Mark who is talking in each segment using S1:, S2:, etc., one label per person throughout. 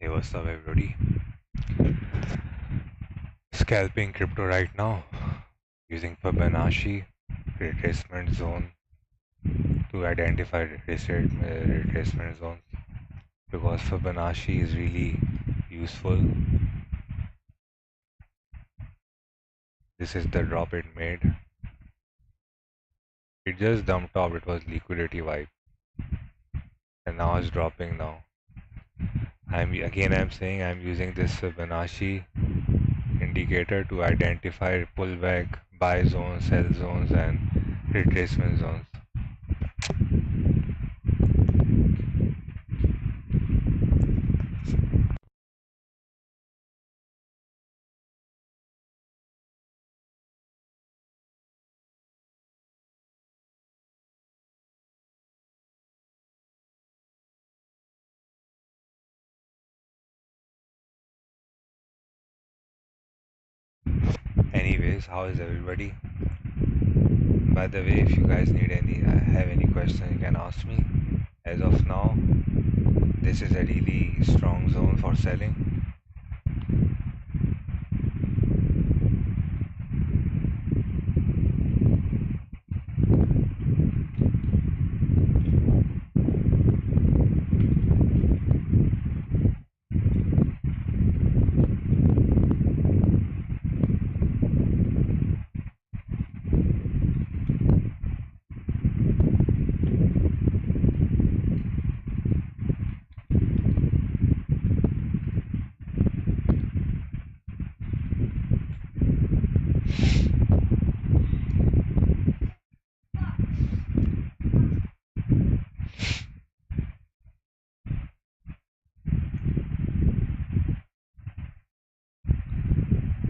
S1: Hey, what's up, everybody? Scalping crypto right now using Fibonacci retracement zone to identify retracement zones because Fibonacci is really useful. This is the drop it made. It just dumped off. It was liquidity vibe, and now it's dropping now. I'm saying I'm using this Fibonacci indicator to identify pullback, buy zones, sell zones, and retracement zones. Anyways, how is everybody? By the way, if you guys need have any question, you can ask me. As of now, this is a really strong zone for selling.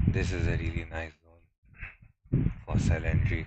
S1: This is a really nice zone for sell entry.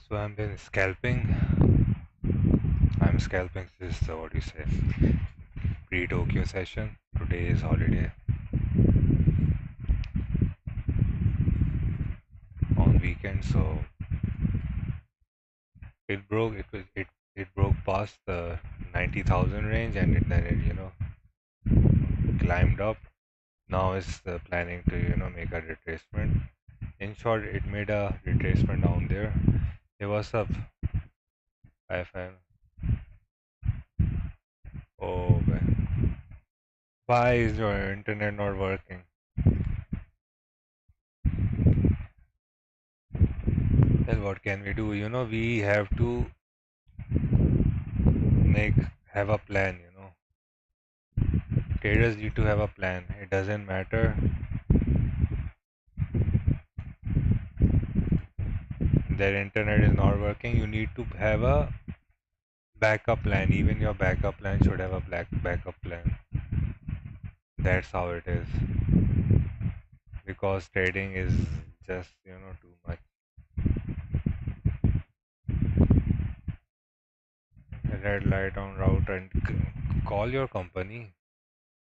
S1: So I'm been scalping. I'm scalping this what do you say pre-Tokyo session. Today is holiday on weekend, so it broke past the 90,000 range and then it climbed up. Now it's planning to make a retracement. In short, it made a retracement down there. Hey, what's up? IFM. Oh, man. Why is your internet not working? Then what can we do? We have to make have a plan. Traders need to have a plan. It doesn't matter that internet is not working. You need to have a backup plan. Even your backup plan should have a backup plan. That's how it is. Because trading is just too much. Red light on route and call your company.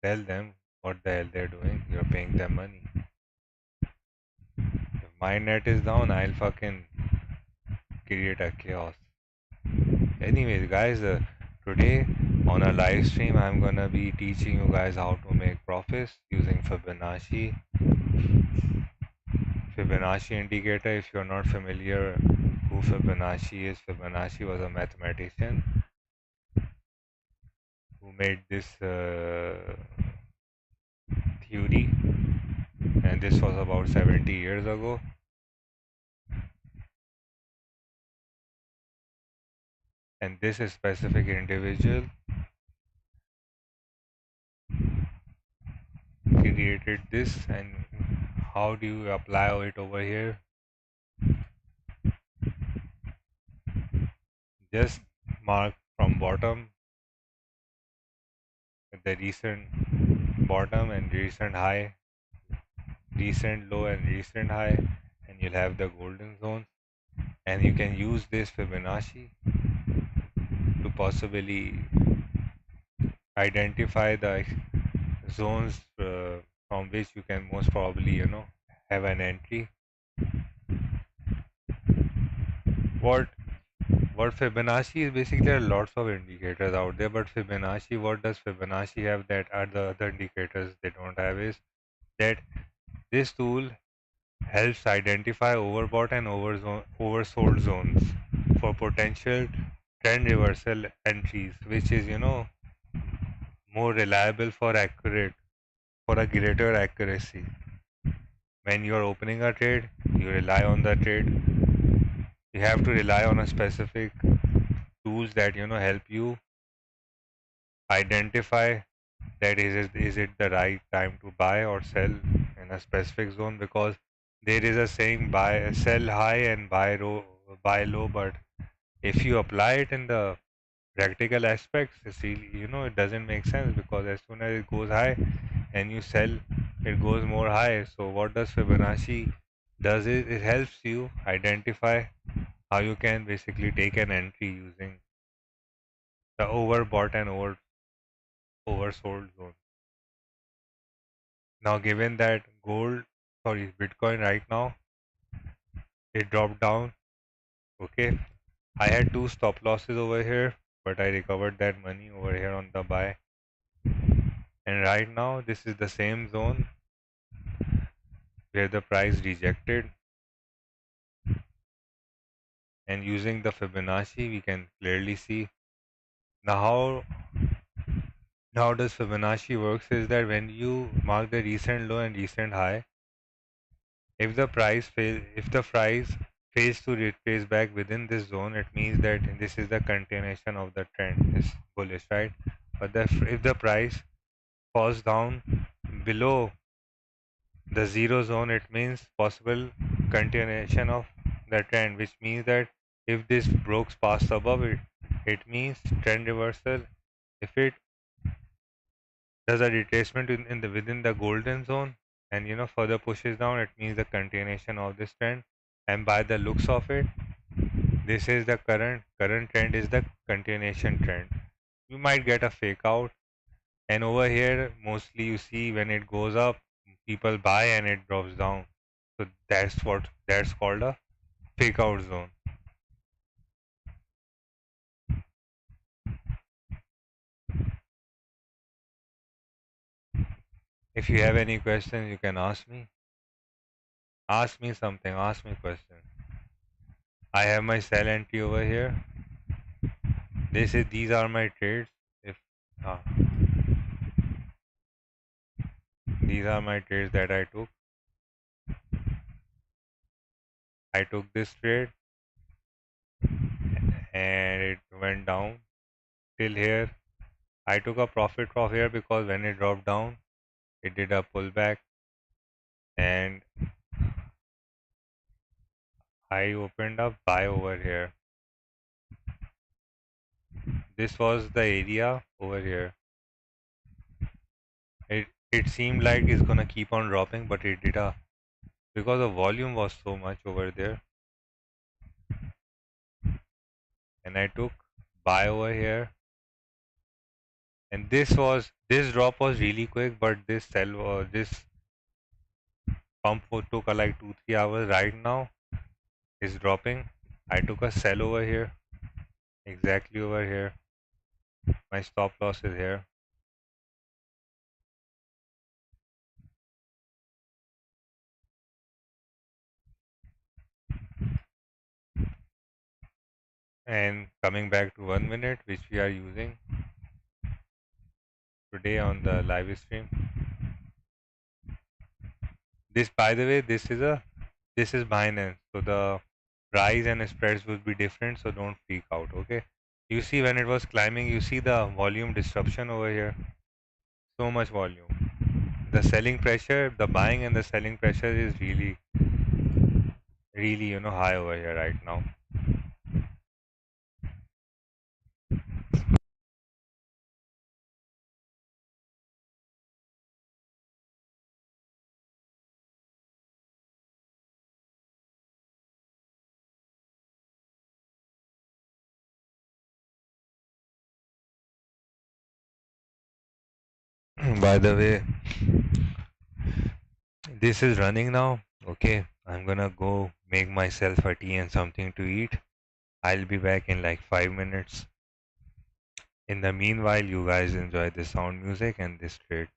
S1: Tell them what the hell they're doing. You're paying them money. If my net is down, I'll fucking create a chaos. Anyways, guys, today on a live stream, I'm gonna be teaching you guys how to make profits using Fibonacci. Fibonacci indicator. If you're not familiar who Fibonacci is, Fibonacci was a mathematician who made this theory, and this was about 70 years ago. And this specific individual created this. And how do you apply it over here? Just mark from bottom the recent bottom and recent high, recent low and recent high, and you'll have the golden zone. And you can use this Fibonacci to possibly identify the zones from which you can most probably have an entry. What Fibonacci is, basically there are lots of indicators out there, but Fibonacci, what does Fibonacci have that are the other indicators they don't have, is that this tool helps identify overbought and oversold zones for potential trend reversal entries, which is more reliable for a greater accuracy. When you're opening a trade, you rely on the trade. You have to rely on a specific tools that help you identify that is it the right time to buy or sell in a specific zone, because there is a saying, buy sell high and buy low, but if you apply it in the practical aspects, it's really, it doesn't make sense, because as soon as it goes high and you sell, it goes more high. So what does Fibonacci does is it helps you identify how you can basically take an entry using the overbought and oversold zone. Now, given that Bitcoin right now, it dropped down. Okay, I had two stop losses over here, but I recovered that money over here on the buy. And right now, this is the same zone where the price rejected. And using the Fibonacci, we can clearly see. Now how does Fibonacci works is that when you mark the recent low and recent high, if the price fails to retrace back within this zone, it means that this is the continuation of the trend is bullish, right? But if the price falls down below the zero zone, it means possible continuation of the trend, which means that if this breaks past above it, it means trend reversal. If it does a retracement in the within the golden zone and further pushes down, it means the continuation of this trend. And by the looks of it, this is the current trend is the continuation trend. You might get a fake out, and over here mostly you see when it goes up, people buy and it drops down. So that's called a fake out zone. If you have any questions, you can ask me. Ask me something. Ask me question. I have my sell entry over here. These are my trades. If uh, These are my trades that I took. I took this trade. and it went down till here. I took a profit from here because when it dropped down, it did a pullback, and I opened up buy over here. This was the area over here. It seemed like it's gonna keep on dropping, but it did a, because the volume was so much over there, and I took buy over here. And this drop was really quick, but this pump took like 2-3 hours. Right now it's dropping. I took a sell over here, exactly over here. My stop loss is here. And coming back to 1 minute, which we are using today on the live stream. This, by the way, this is Binance, so the price and spreads will be different. So don't freak out. Okay. You see when it was climbing, you see the volume disruption over here. So much volume. The selling pressure, the buying and the selling pressure is really, really, high over here right now. By the way, this is running now. Okay, I'm gonna go make myself a tea and something to eat. I'll be back in like 5 minutes. In the meanwhile, you guys enjoy the sound music and this trade.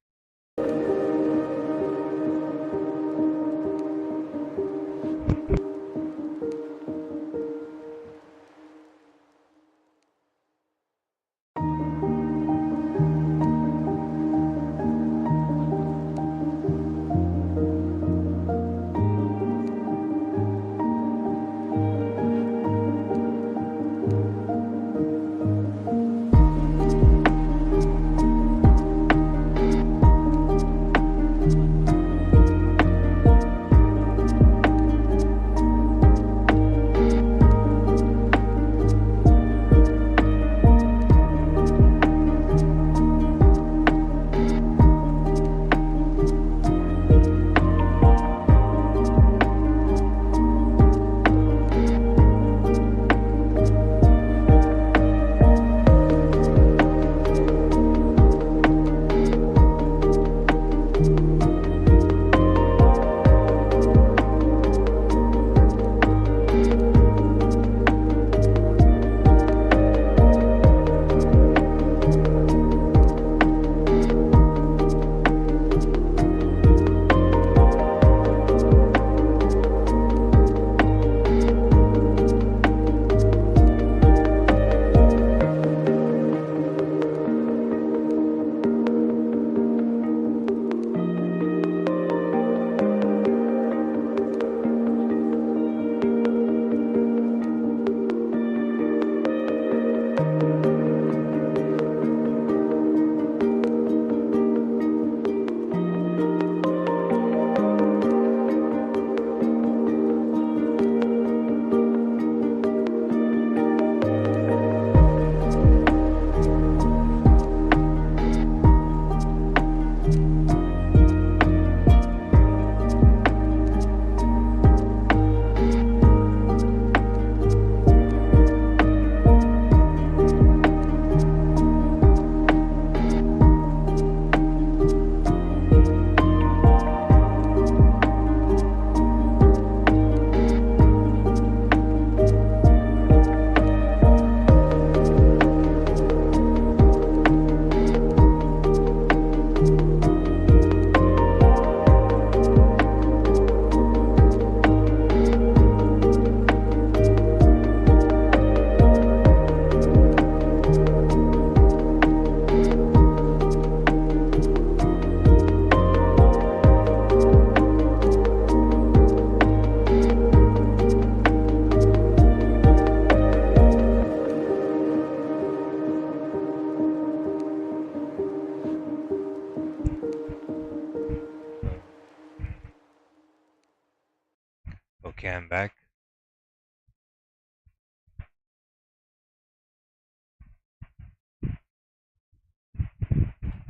S1: Okay, I'm back.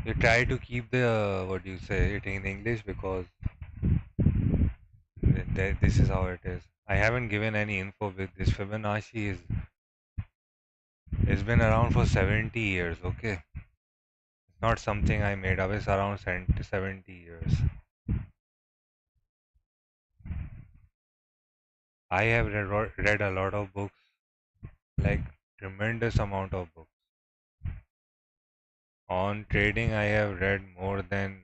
S1: You try to keep the what do you say it in English because this is how it is. I haven't given any info with this. Fibonacci is it's been around for 70 years. Okay, it's not something I made up. It's around 70 years. I have read a lot of books, like tremendous amount of books on trading. I have read more than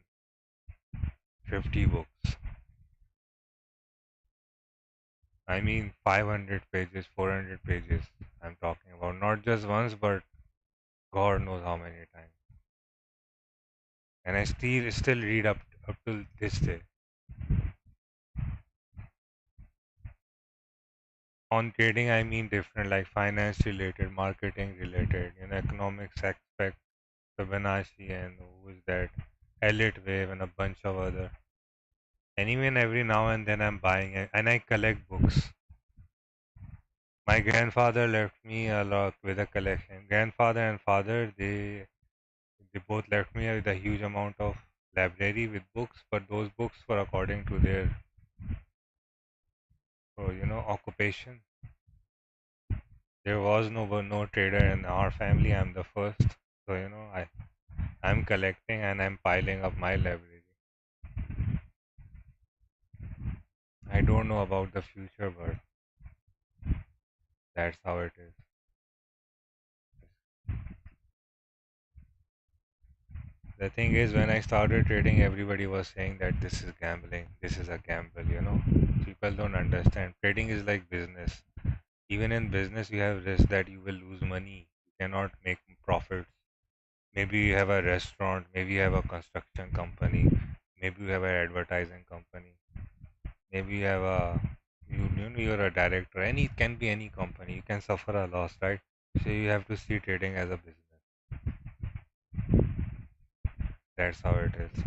S1: 50 books. I mean 500 pages, 400 pages. I'm talking about not just once, but God knows how many times. And I still read up to this day. On trading, I mean different, like finance related, marketing related, economics aspect, Fibonacci, and who is that, Elite Wave, and a bunch of other. And even every now and then I'm buying it, and I collect books. My grandfather left me a lot with a collection. Grandfather and father, they both left me with a huge amount of library with books, but those books were according to their, occupation. There was no trader in our family. I'm the first, so I'm collecting and I'm piling up my library. I don't know about the future, but that's how it is. The thing is, when I started trading, everybody was saying that this is gambling, this is a gamble. People don't understand. Trading is like business. Even in business, you have risk that you will lose money. You cannot make profits. Maybe you have a restaurant, maybe you have a construction company, maybe you have an advertising company, maybe you have you're a director. Any it can be any company. You can suffer a loss, right? So you have to see trading as a business. That's how it is.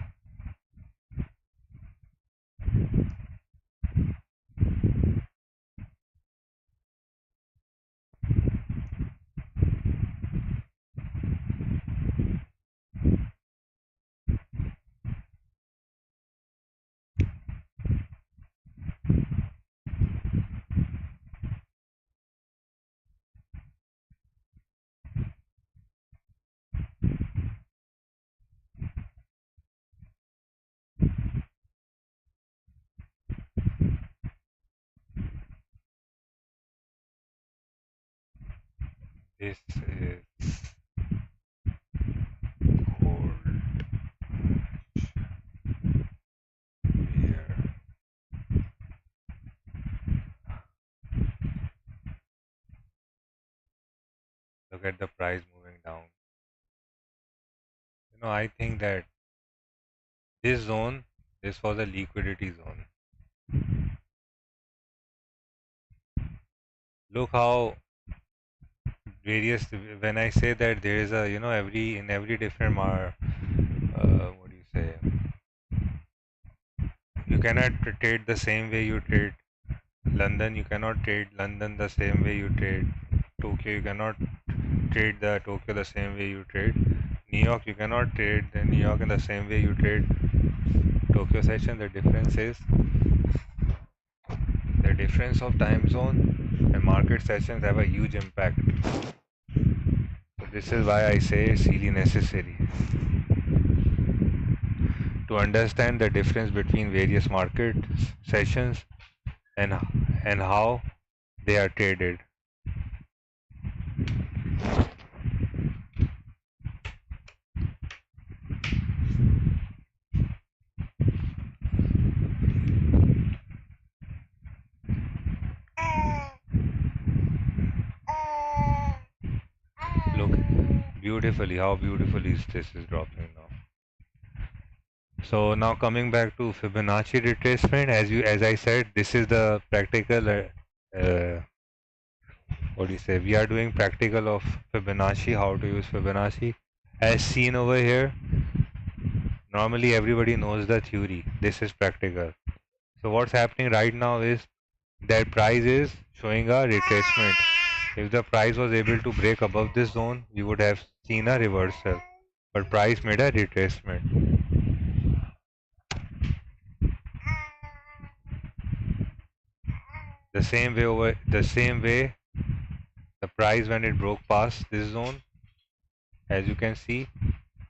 S1: This is gold here. Look at the price moving down. I think that this zone, this was a liquidity zone. Look how various. When I say that there is a, every in every different what do you say? You cannot trade the same way you trade London. You cannot trade London the same way you trade Tokyo. You cannot trade the Tokyo the same way you trade New York. You cannot trade the New York in the same way you trade Tokyo session. The difference is the difference of time zone and market sessions have a huge impact. So this is why I say it's really necessary to understand the difference between various market sessions and and how they are traded. Look beautifully how beautifully this is dropping now. So now coming back to Fibonacci retracement, as I said, this is the practical. What do you say? We are doing practical of Fibonacci, how to use Fibonacci, as seen over here. Normally, everybody knows the theory. This is practical. So what's happening right now is that price is showing a retracement. If the price was able to break above this zone, we would have seen a reversal, but price made a retracement. The same way the price, when it broke past this zone, as you can see,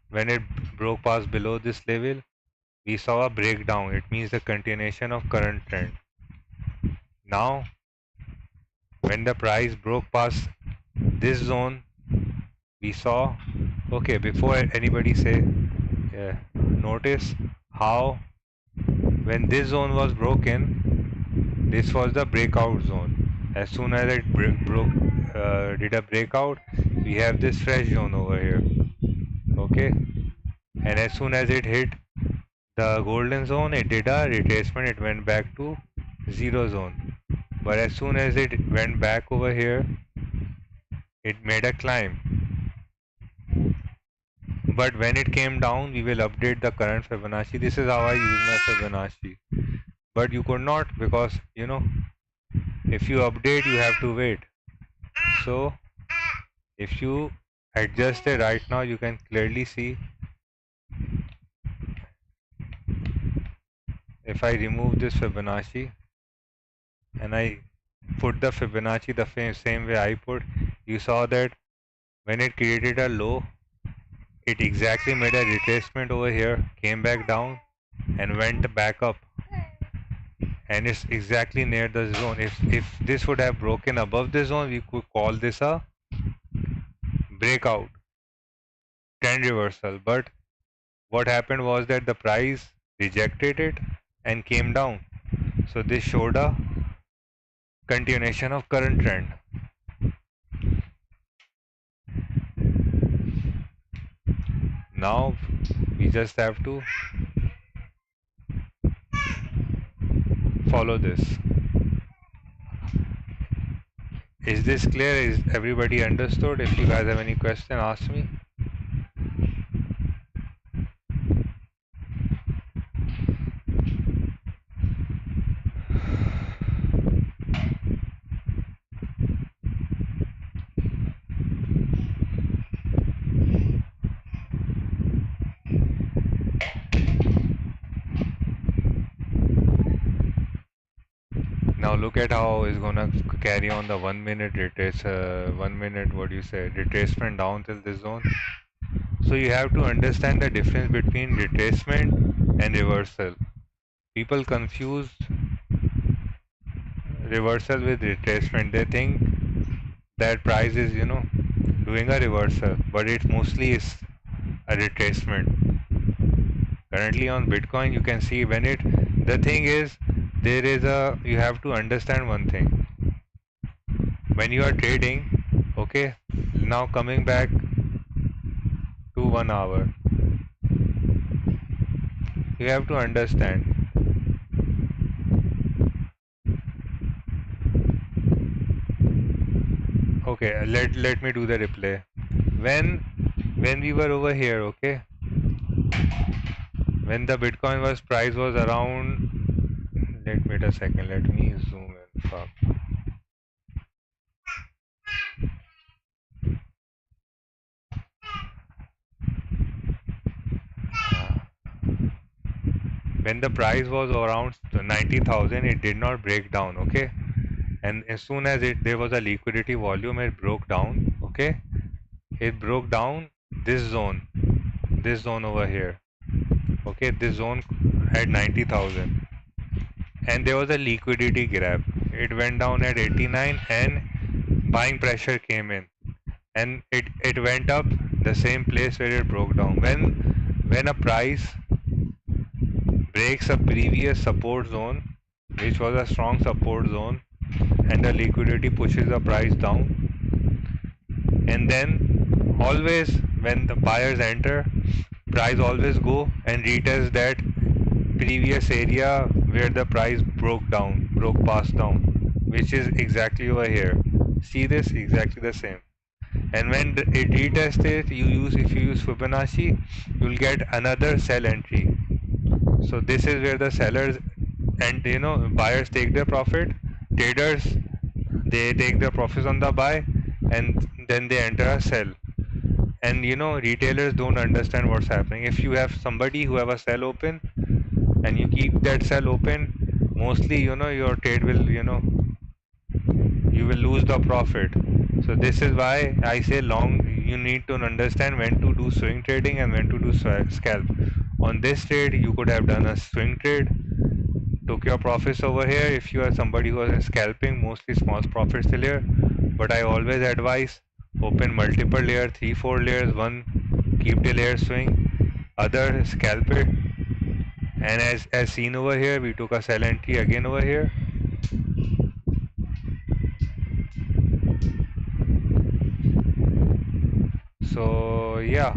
S1: when it broke past below this level, we saw a breakdown. It means the continuation of current trend. Now when the price broke past this zone, we saw, okay, before anybody say, notice how when this zone was broken, this was the breakout zone. As soon as it did a breakout, we have this fresh zone over here. Okay, and as soon as it hit the golden zone, it did a retracement. It went back to zero zone. But as soon as it went back over here, it made a climb. But when it came down, we will update the current Fibonacci. This is how I use my Fibonacci. But you could not, because if you update, you have to wait. So if you adjust it right now, you can clearly see. If I remove this Fibonacci and I put the Fibonacci the same way I put, you saw that when it created a low, it exactly made a retracement over here, came back down and went back up, and it's exactly near the zone. If this would have broken above the zone, we could call this a breakout trend reversal. But what happened was that the price rejected it and came down, so this showed a continuation of current trend. Now we just have to follow this. Is this clear? Is everybody understood? If you guys have any question, ask me. Now look at how it's gonna carry on the 1 minute retrace, 1 minute, what do you say, retracement down till this zone. So you have to understand the difference between retracement and reversal. People confuse reversal with retracement. They think that price is, doing a reversal, but it mostly is a retracement. Currently on Bitcoin, you can see when the thing is, you have to understand one thing. When you are trading, okay, now coming back to 1 hour, you have to understand. Okay, let me do the replay. When we were over here, okay, when the Bitcoin price was around, wait a second, let me zoom in. Fuck. When the price was around 90,000, it did not break down, okay, and as soon as there was a liquidity volume, it broke down, okay, it broke down this zone over here, okay, this zone at 90,000, and there was a liquidity grab. It went down at 89 and buying pressure came in, and it went up the same place where it broke down. When a price breaks a previous support zone, which was a strong support zone, and the liquidity pushes the price down, and then always when the buyers enter, price always go and retest that previous area where the price broke past down, which is exactly over here. See this, exactly the same. And when it retests it, if you use Fibonacci, you'll get another sell entry. So this is where the sellers and buyers take their profit, Traders, they take their profits on the buy and then they enter a sell. And retailers don't understand what's happening. If you have somebody who have a sell open and you keep that sell open, mostly your trade will, you will lose the profit. So this is why I say long, you need to understand when to do swing trading and when to do scalp. On this trade you could have done a swing trade, took your profits over here. If you are somebody who is scalping, mostly small profits till here, but I always advise open multiple layer, 3 4 layers, one keep till here swing, other scalp it. And as seen over here, we took a sell entry again over here. So yeah.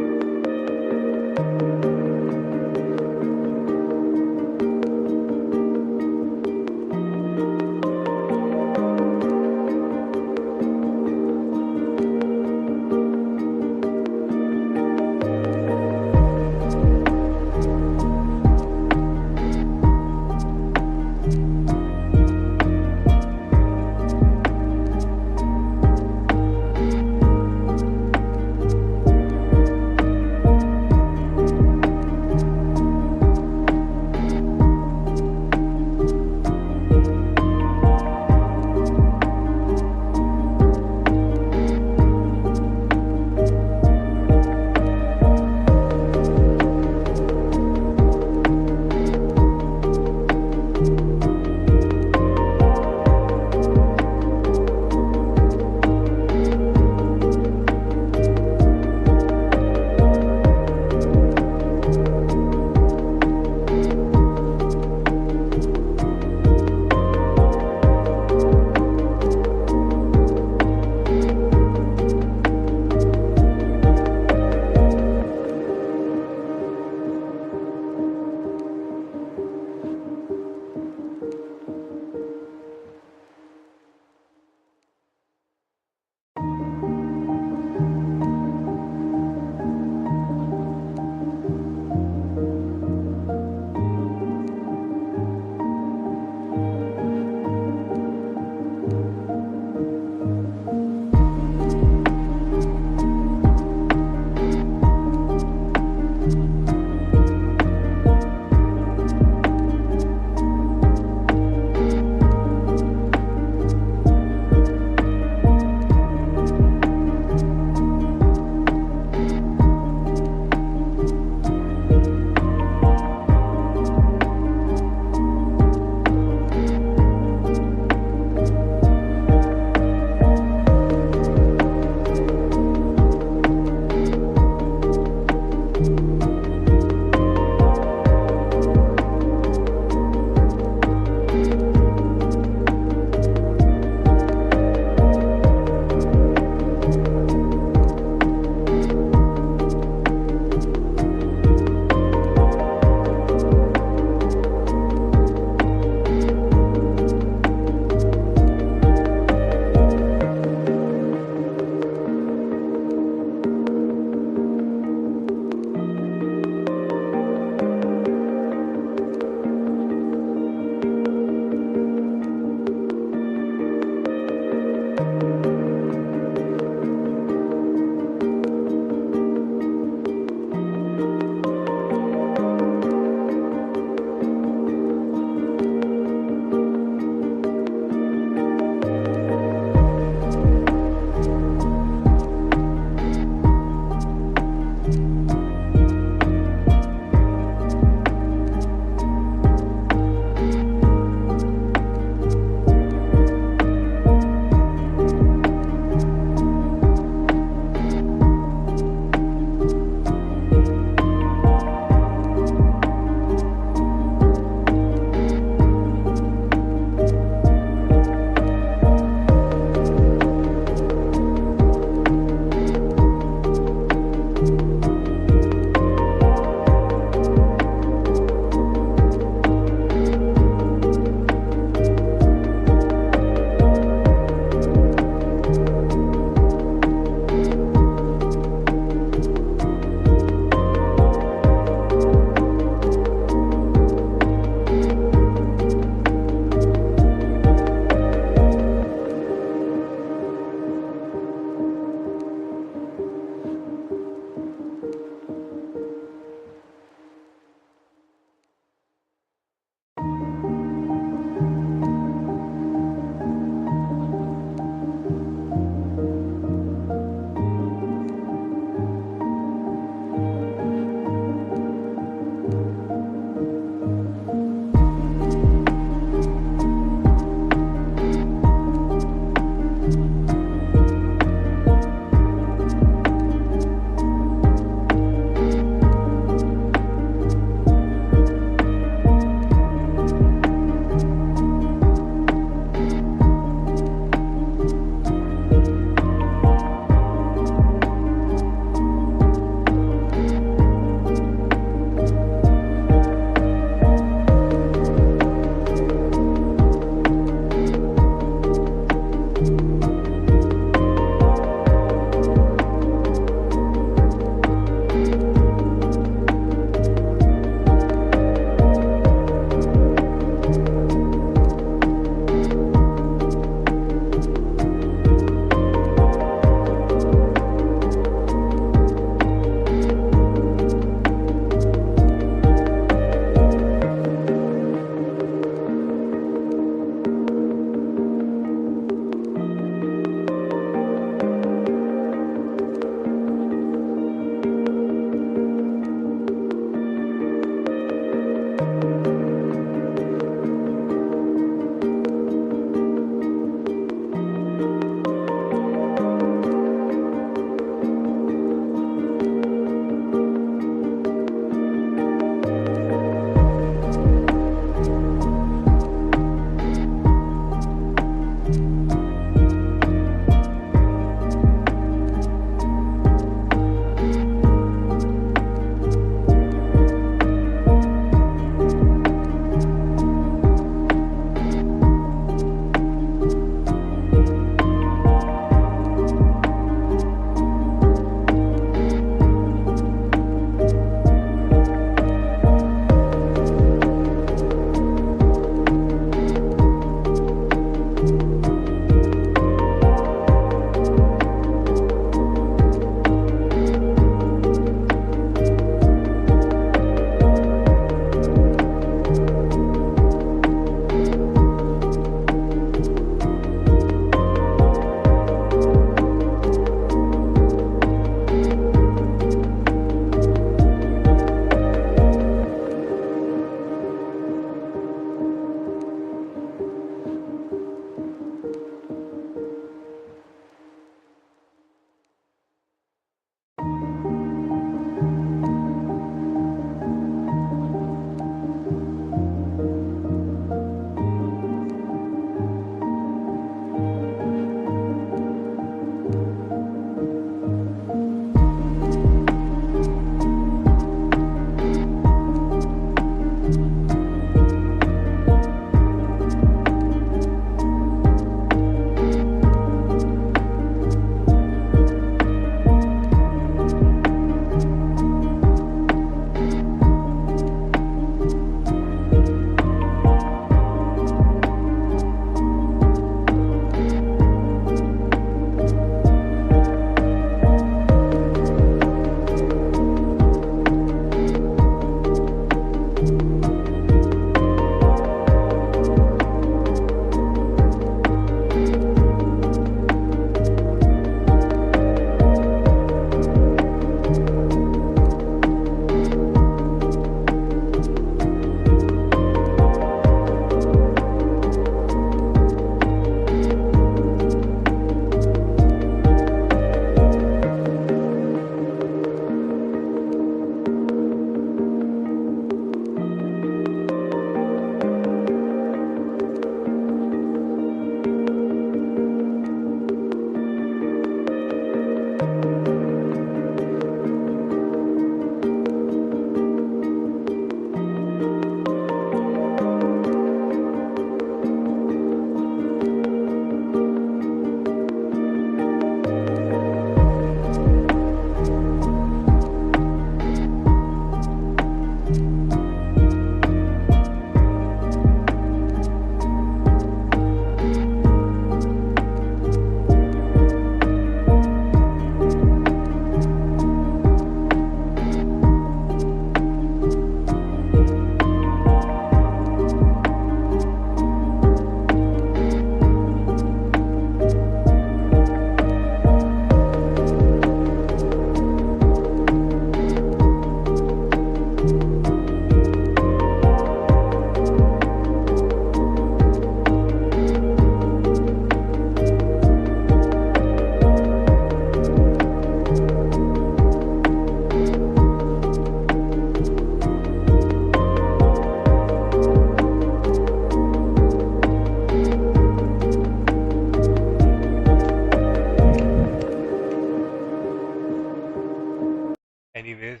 S1: Anyways,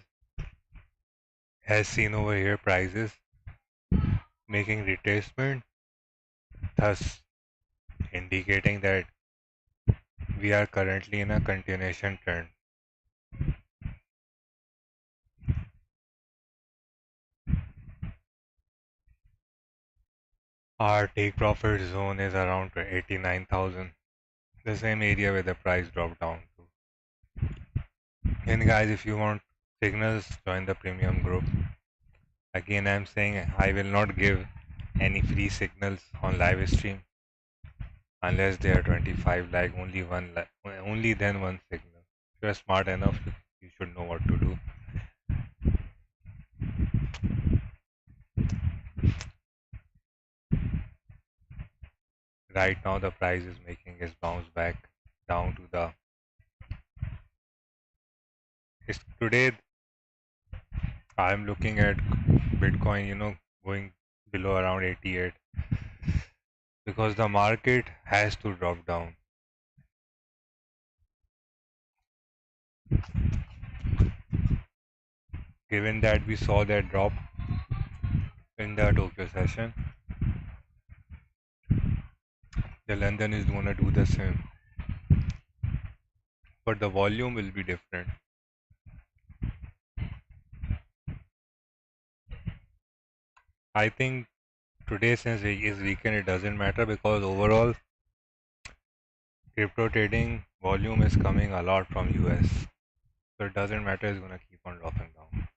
S1: as seen over here, prices making retracement, thus indicating that we are currently in a continuation trend. Our take profit zone is around 89,000, the same area where the price dropped down to. And guys, if you want signals, join the premium group. Again, I'm saying I will not give any free signals on live stream unless they are 25, like only one, only then one signal. If you are smart enough, you should know what to do. Right now, the price is making its bounce back down to the. Today, I'm looking at Bitcoin, going below around 88 because the market has to drop down. Given that we saw that drop in the Tokyo session, the London is going to do the same, but the volume will be different. I think today, since it is weekend, it doesn't matter because overall crypto trading volume is coming a lot from US, so it doesn't matter. It's going to keep on dropping down.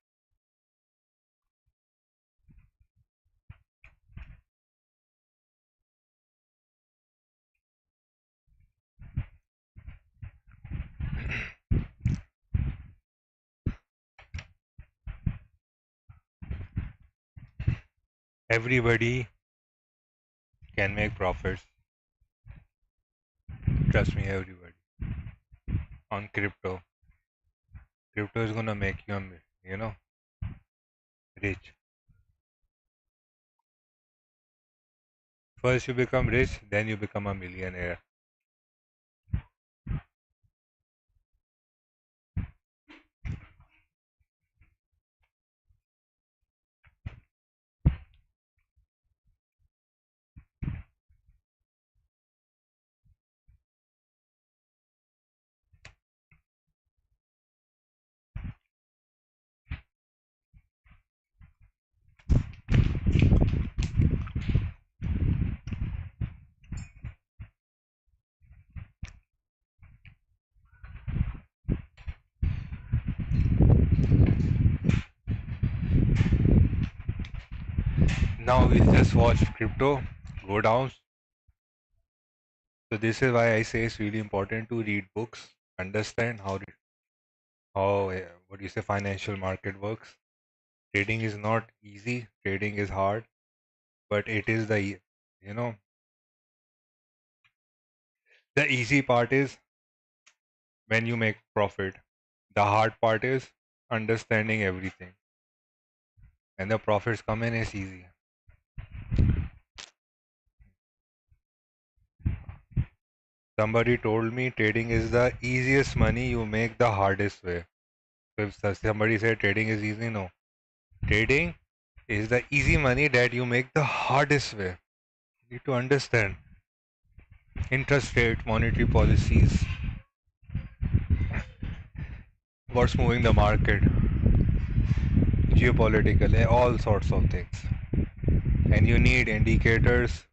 S1: Everybody can make profits. Trust me, everybody. On crypto, crypto is going to make you, rich. First you become rich, then you become a millionaire. Now we'll just watch crypto go down. So this is why I say it's really important to read books, understand how what you say financial market works. Trading is not easy, trading is hard, but it is you know the easy part is when you make profit. The hard part is understanding everything. And the profits come in is easy. Somebody told me trading is the easiest money you make the hardest way. So if somebody said trading is easy, no. Trading is the easy money that you make the hardest way. You need to understand interest rate, monetary policies, what's moving the market, geopolitical, all sorts of things. And you need indicators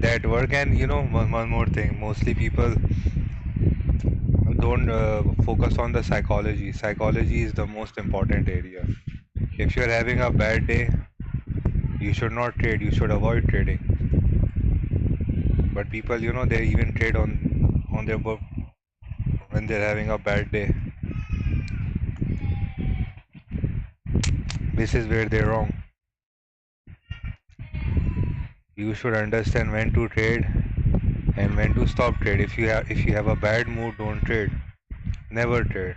S1: that work. And one more thing, mostly people don't focus on the psychology. Psychology is the most important area. If you're having a bad day, you should not trade, you should avoid trading. But people, they even trade on their book when they're having a bad day. This is where they're wrong. You should understand when to trade and when to stop trade. If you have a bad mood, don't trade. Never trade.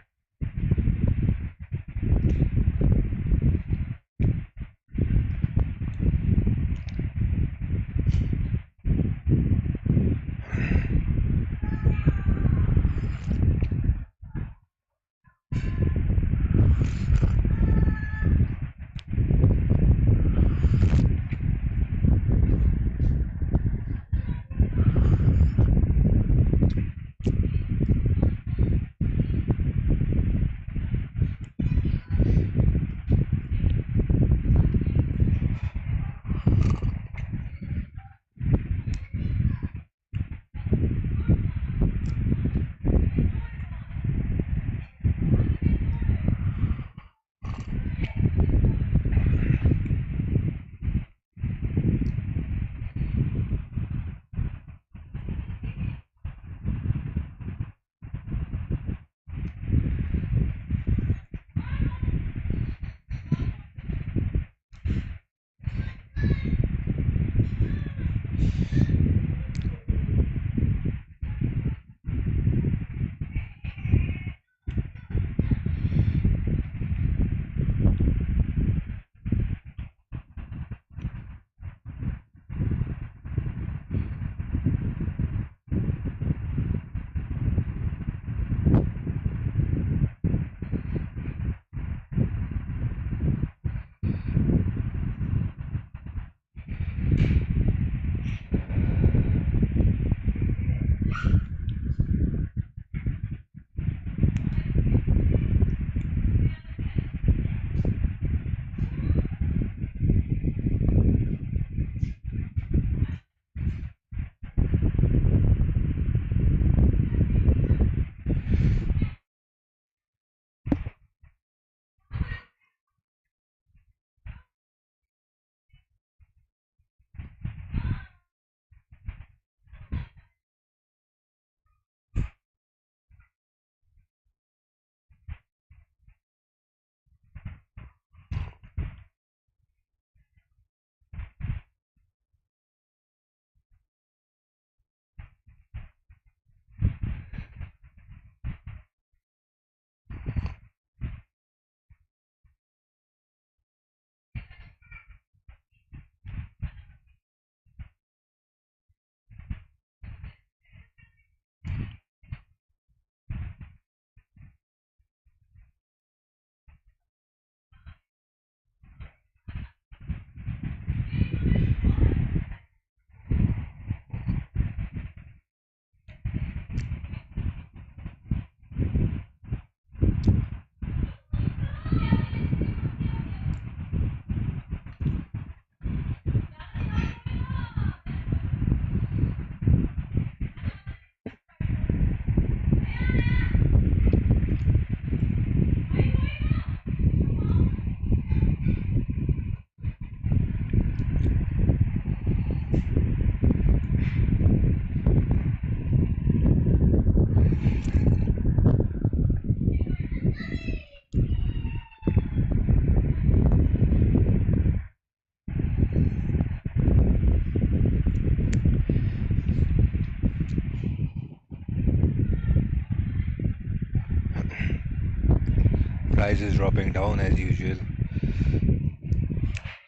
S1: price is dropping down as usual.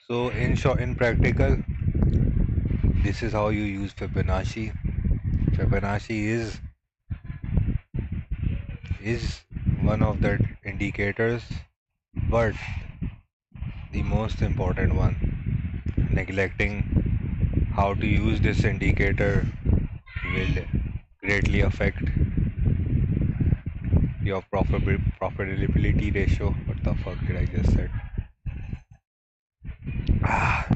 S1: So in short, in practical, this is how you use Fibonacci. Fibonacci is one of the indicators, but the most important one. Neglecting how to use this indicator will greatly affect your profitability ratio. What the fuck did I just said? Ah,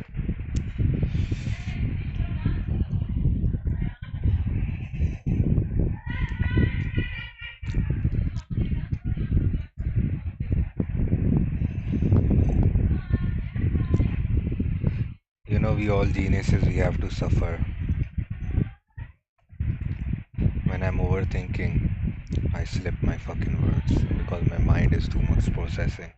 S1: you know, we all geniuses, we have to suffer. When I'm overthinking, I slip my fucking words because my mind is too much processing.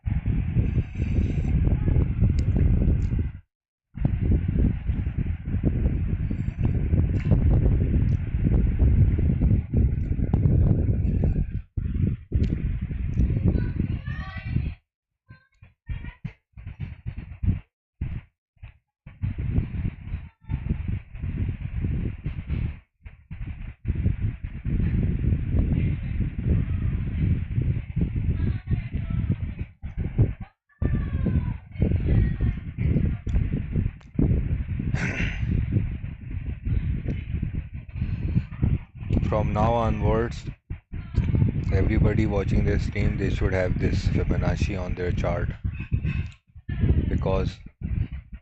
S1: From now onwards, everybody watching this stream, they should have this Fibonacci on their chart because,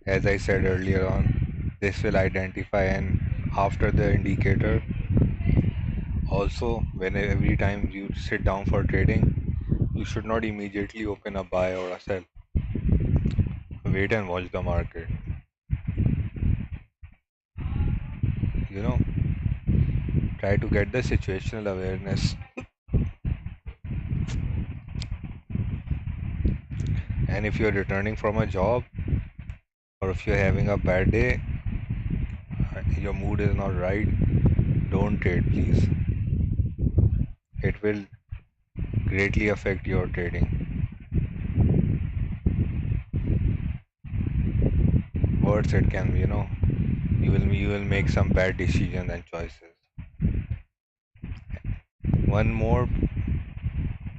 S1: as I said earlier on, this will identify and after the indicator. Also, when every time you sit down for trading, you should not immediately open a buy or a sell. Wait and watch the market. You know, try to get the situational awareness. And if you're returning from a job or if you're having a bad day, your mood is not right, don't trade, please. It will greatly affect your trading. Worse it can be, you know. You will make some bad decisions and choices. One more.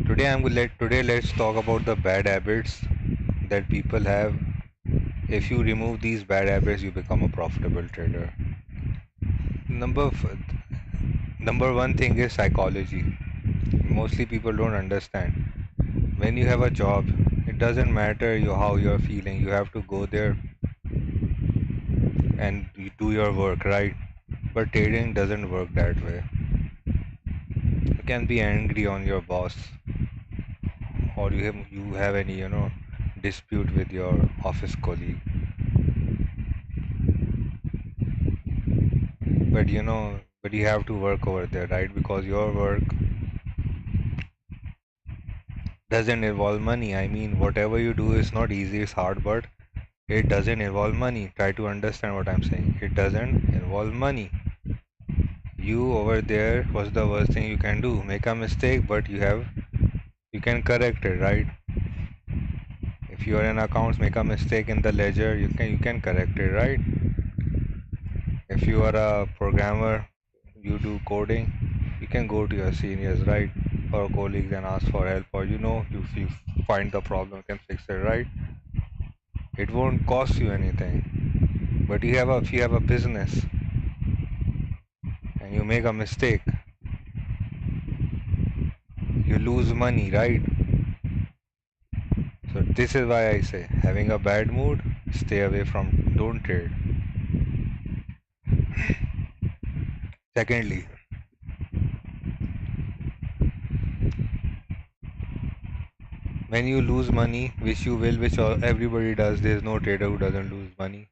S1: Today let's talk about the bad habits that people have. If you remove these bad habits, you become a profitable trader. Number number one thing is psychology. Mostly people don't understand. When you have a job, it doesn't matter how you're feeling. You have to go there and you do your work, right? But trading doesn't work that way. You can be angry on your boss, or you have any dispute with your office colleague. But you have to work over there, right? Because your work doesn't involve money. I mean, whatever you do is not easy, it's hard, but it doesn't involve money. Try to understand what I'm saying. It doesn't involve money. You over there, what's the worst thing you can do? Make a mistake, but you can correct it, right? If you are in accounts, make a mistake in the ledger, you can correct it, right? If you are a programmer, you do coding, you can go to your seniors, right? Or colleagues and ask for help, or you find the problem, you can fix it, right? It won't cost you anything. But if you have a business and you make a mistake, you lose money, right? So this is why I say, having a bad mood, stay away from, don't trade. Secondly, when you lose money, which you will, everybody does, there's no trader who doesn't lose money.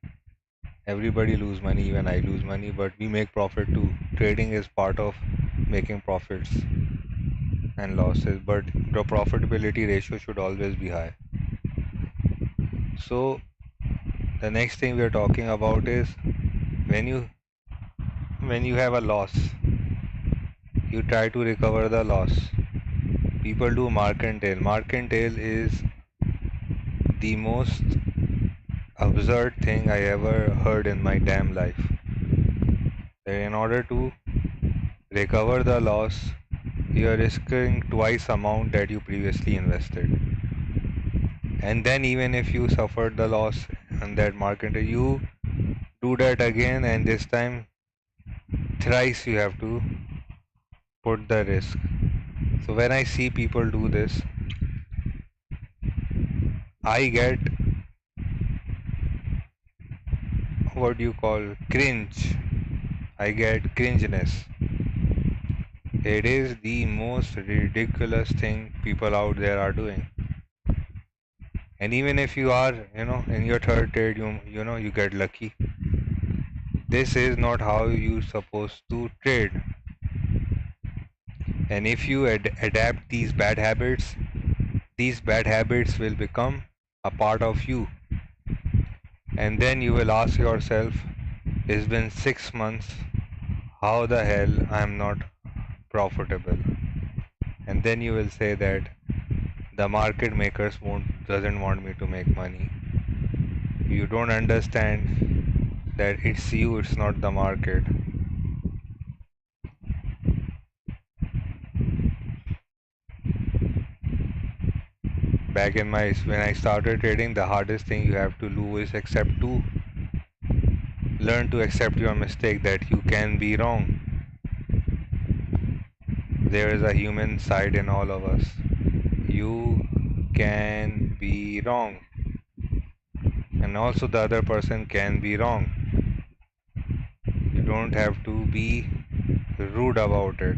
S1: Everybody lose money, even I lose money, but we make profit too. Trading is part of making profits and losses, but the profitability ratio should always be high. So the next thing we are talking about is when you have a loss, you try to recover the loss. People do mercantile. Mercantile is the most absurd thing I ever heard in my damn life. In order to recover the loss, you are risking twice amount that you previously invested. And then even if you suffered the loss on that market, you do that again, and this time thrice you have to put the risk. So when I see people do this, I get what do you call cringe. I get cringeness. It is the most ridiculous thing people out there are doing. And even if you are, in your third trade, you get lucky. This is not how you supposed to trade. And if you adapt these bad habits will become a part of you. And then you will ask yourself, it's been 6 months, how the hell I'm not profitable? And then you will say that the market makers doesn't want me to make money. You don't understand that it's you, it's not the market. Back in when I started trading, the hardest thing you have to do is learn to accept your mistake, that you can be wrong. There is a human side in all of us. You can be wrong, and also the other person can be wrong. You don't have to be rude about it.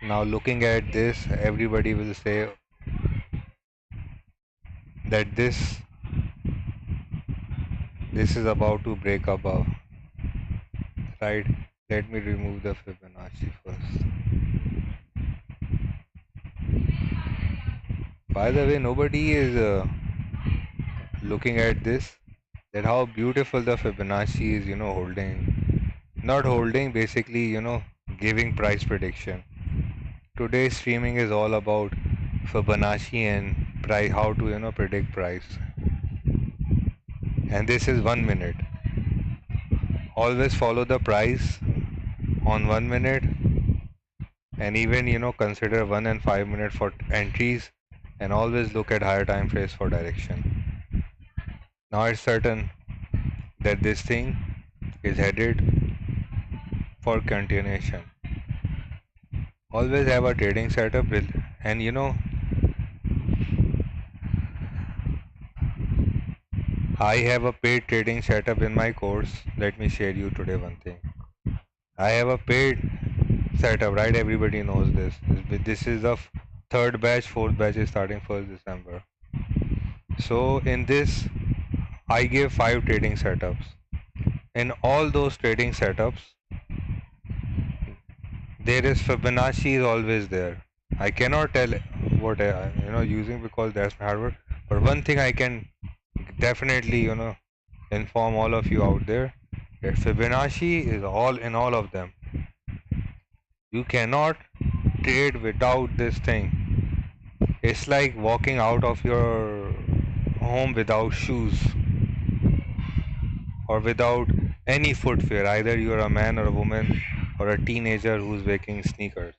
S1: Now looking at this, everybody will say that this is about to break above, right? Let me remove the Fibonacci first. By the way, nobody is looking at this, that how beautiful the Fibonacci is, holding, not holding, basically, giving price prediction. Today's streaming is all about Fibonacci and price, how to, predict price. And this is 1 minute. Always follow the price on 1 minute, and even, consider 1 and 5 minute for entries, and always look at higher time frames for direction. Now it's certain that this thing is headed for continuation. Always have a trading setup with, and I have a paid trading setup in my course. Let me share you today one thing. I have a paid setup, right? Everybody knows this. This is the third batch, fourth batch is starting 1st December. So in this, I give 5 trading setups. In all those trading setups, there is Fibonacci is always there. I cannot tell what using, because that's my hard work. But one thing I can definitely inform all of you out there, that Fibonacci is all in all of them. You cannot trade without this thing. It's like walking out of your home without shoes, or without any footwear. Either you're a man or a woman or a teenager who's wearing sneakers.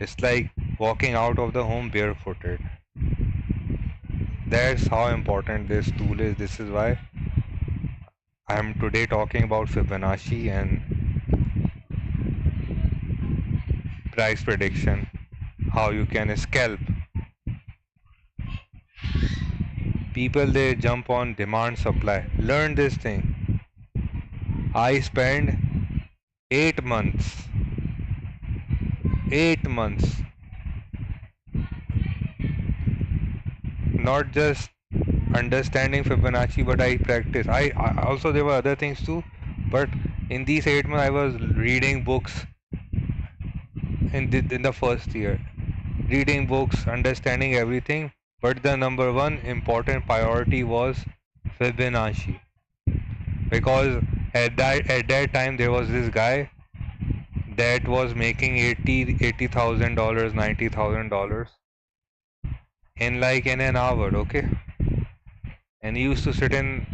S1: It's like walking out of the home barefooted. That's how important this tool is. This is why I'm today talking about Fibonacci and price prediction, how you can scalp. People, they jump on demand supply. Learn this thing. I spent 8 months 8 months not just understanding Fibonacci, but I practice. I also, there were other things too, but In these 8 months, I was reading books in the first year, reading books, understanding everything. But the number one important priority was Fibonacci, because at that time there was this guy that was making $80,000, $90,000 in like in an hour, okay? And he used to sit in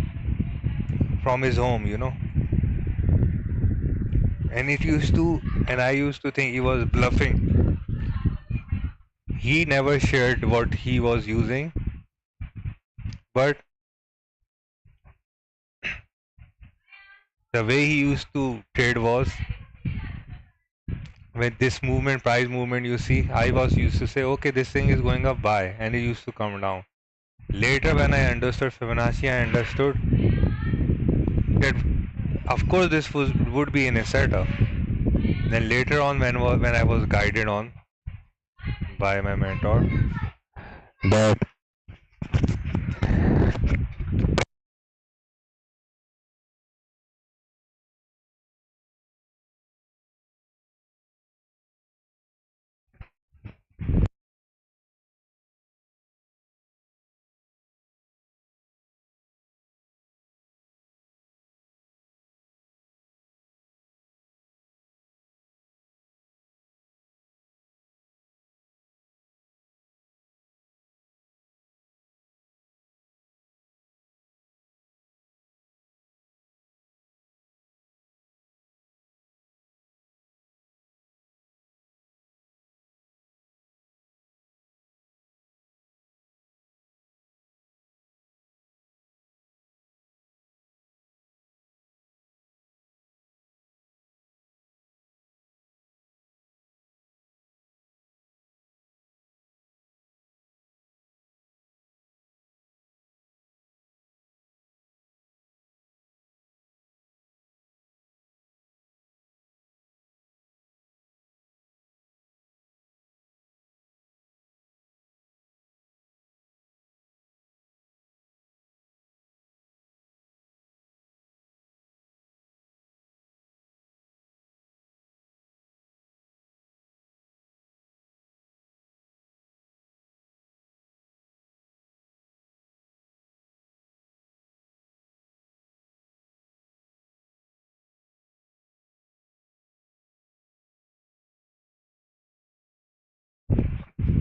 S1: from his home, and it used to, and I used to think he was bluffing. He never shared what he was using, but the way he used to trade was with this movement, price movement, you see, I was used to say, okay, this thing is going up, buy, and it used to come down. Later, when I understood Fibonacci, I understood that, of course, this would be in a setup. Then later on, when I was guided on by my mentor, that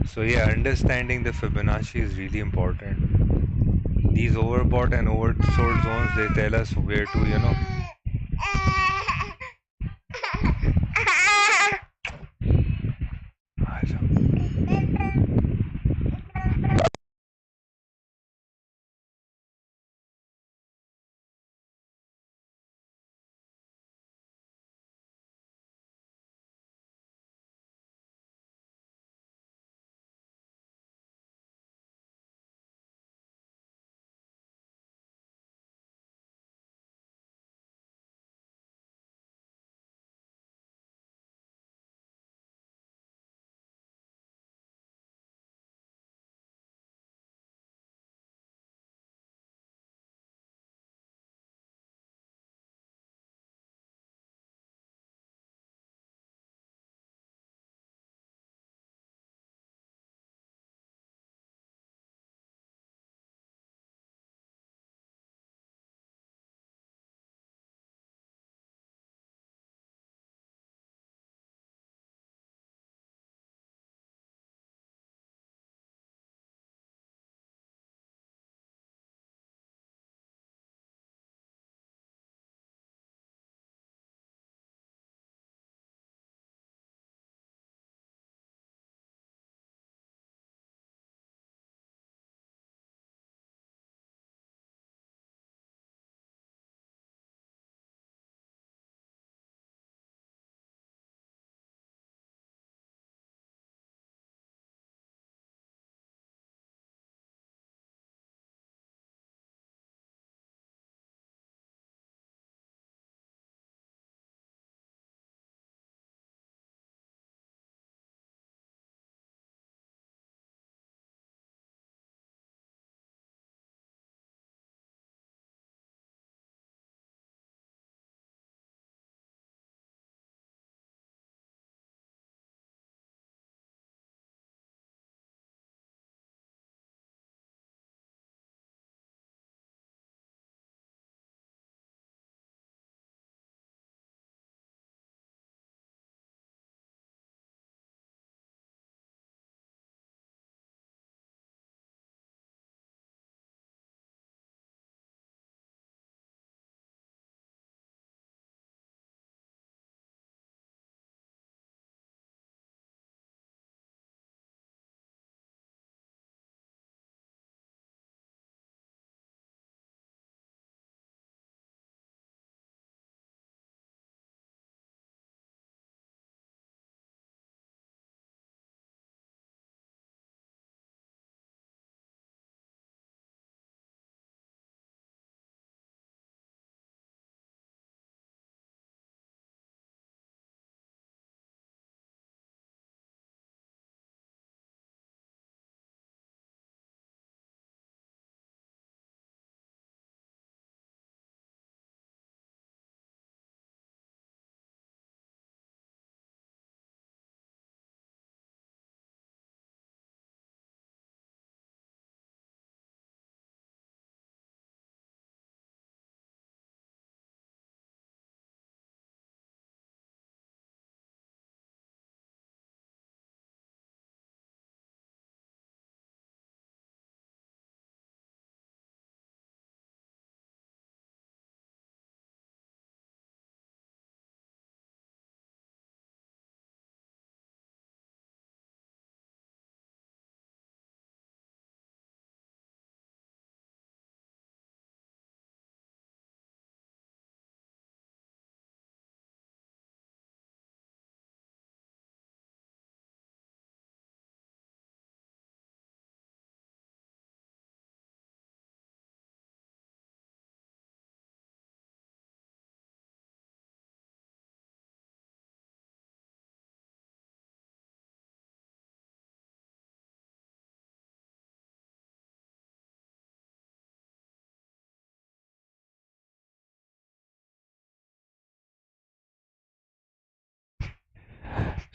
S1: so yeah, understanding the Fibonacci is really important. These overbought and oversold zones, they tell us where to,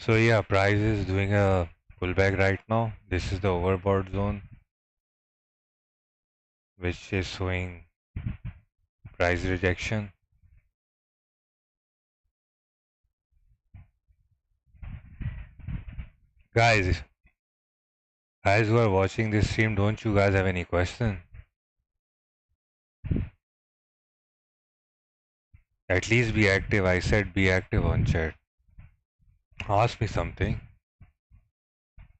S1: So yeah, price is doing a pullback right now. This is the overbought zone, which is showing price rejection. Guys, guys who are watching this stream, don't you guys have any question? At least be active. I said be active on chat. Ask me something.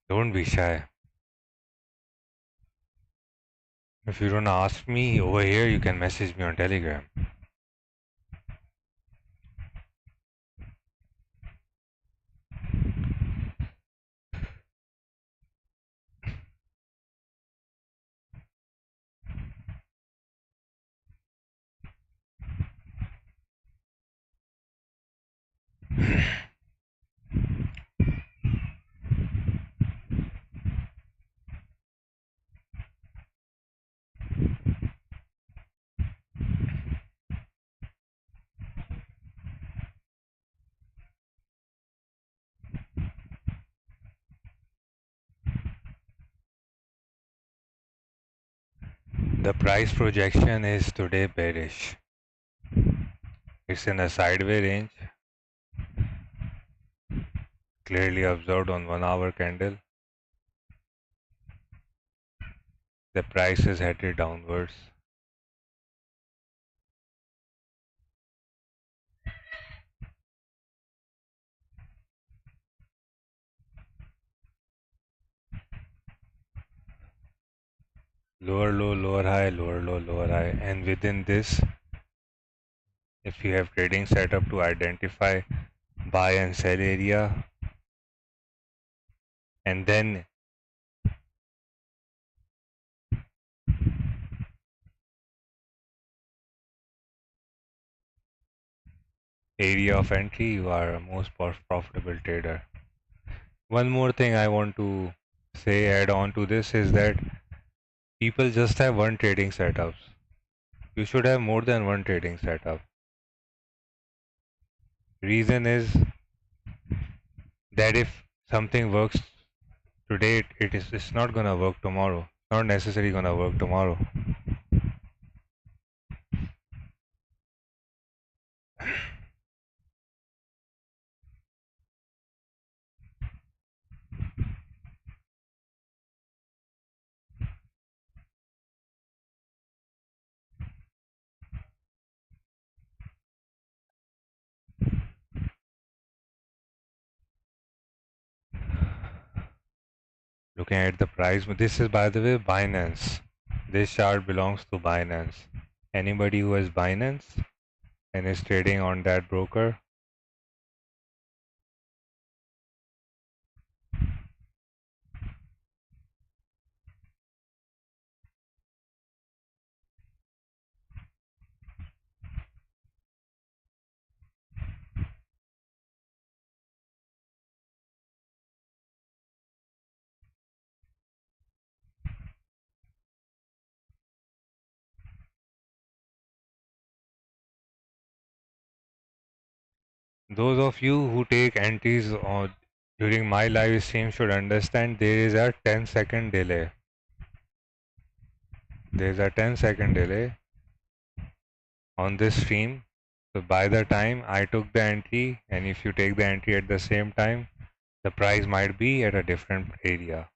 S1: Don't be shy. If you don't ask me over here, you can message me on Telegram. The price projection is today bearish. It's in a sideway range, clearly observed on 1 hour candle. The price is headed downwards. Lower low, lower high, lower low, lower high. And within this, if you have trading setup to identify buy and sell area, and then area of entry, you are a most profitable trader. One more thing I want to say, add on to this, is that people just have one trading setups. You should have more than one trading setup. Reason is that if something works today, it's not gonna work tomorrow. Not necessarily gonna work tomorrow. Looking at the price, this is, by the way, Binance. This chart belongs to Binance. Anybody who has Binance and is trading on that broker, those of you who take entries on during my live stream should understand there is a 10-second delay. There is a 10-second delay on this stream. So by the time I took the entry, and if you take the entry at the same time, the price might be at a different area.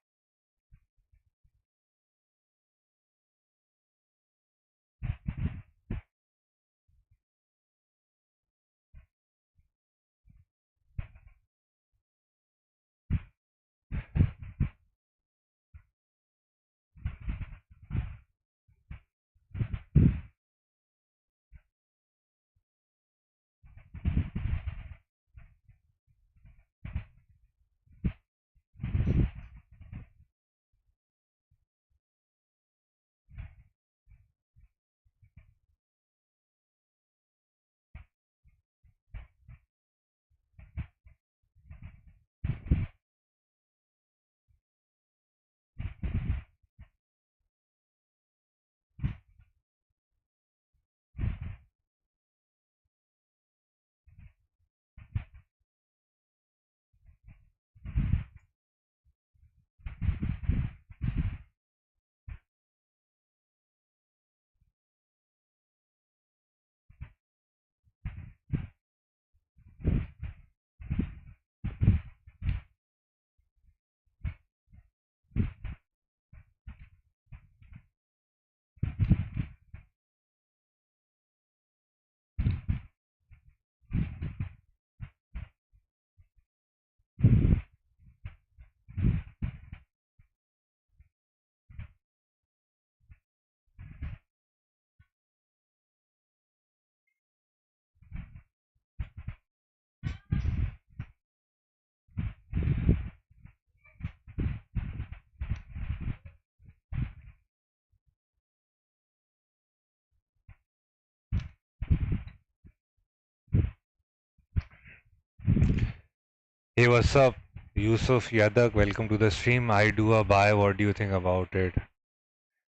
S1: Hey, what's up? Yusuf Yadak, welcome to the stream. I do a buy. What do you think about it?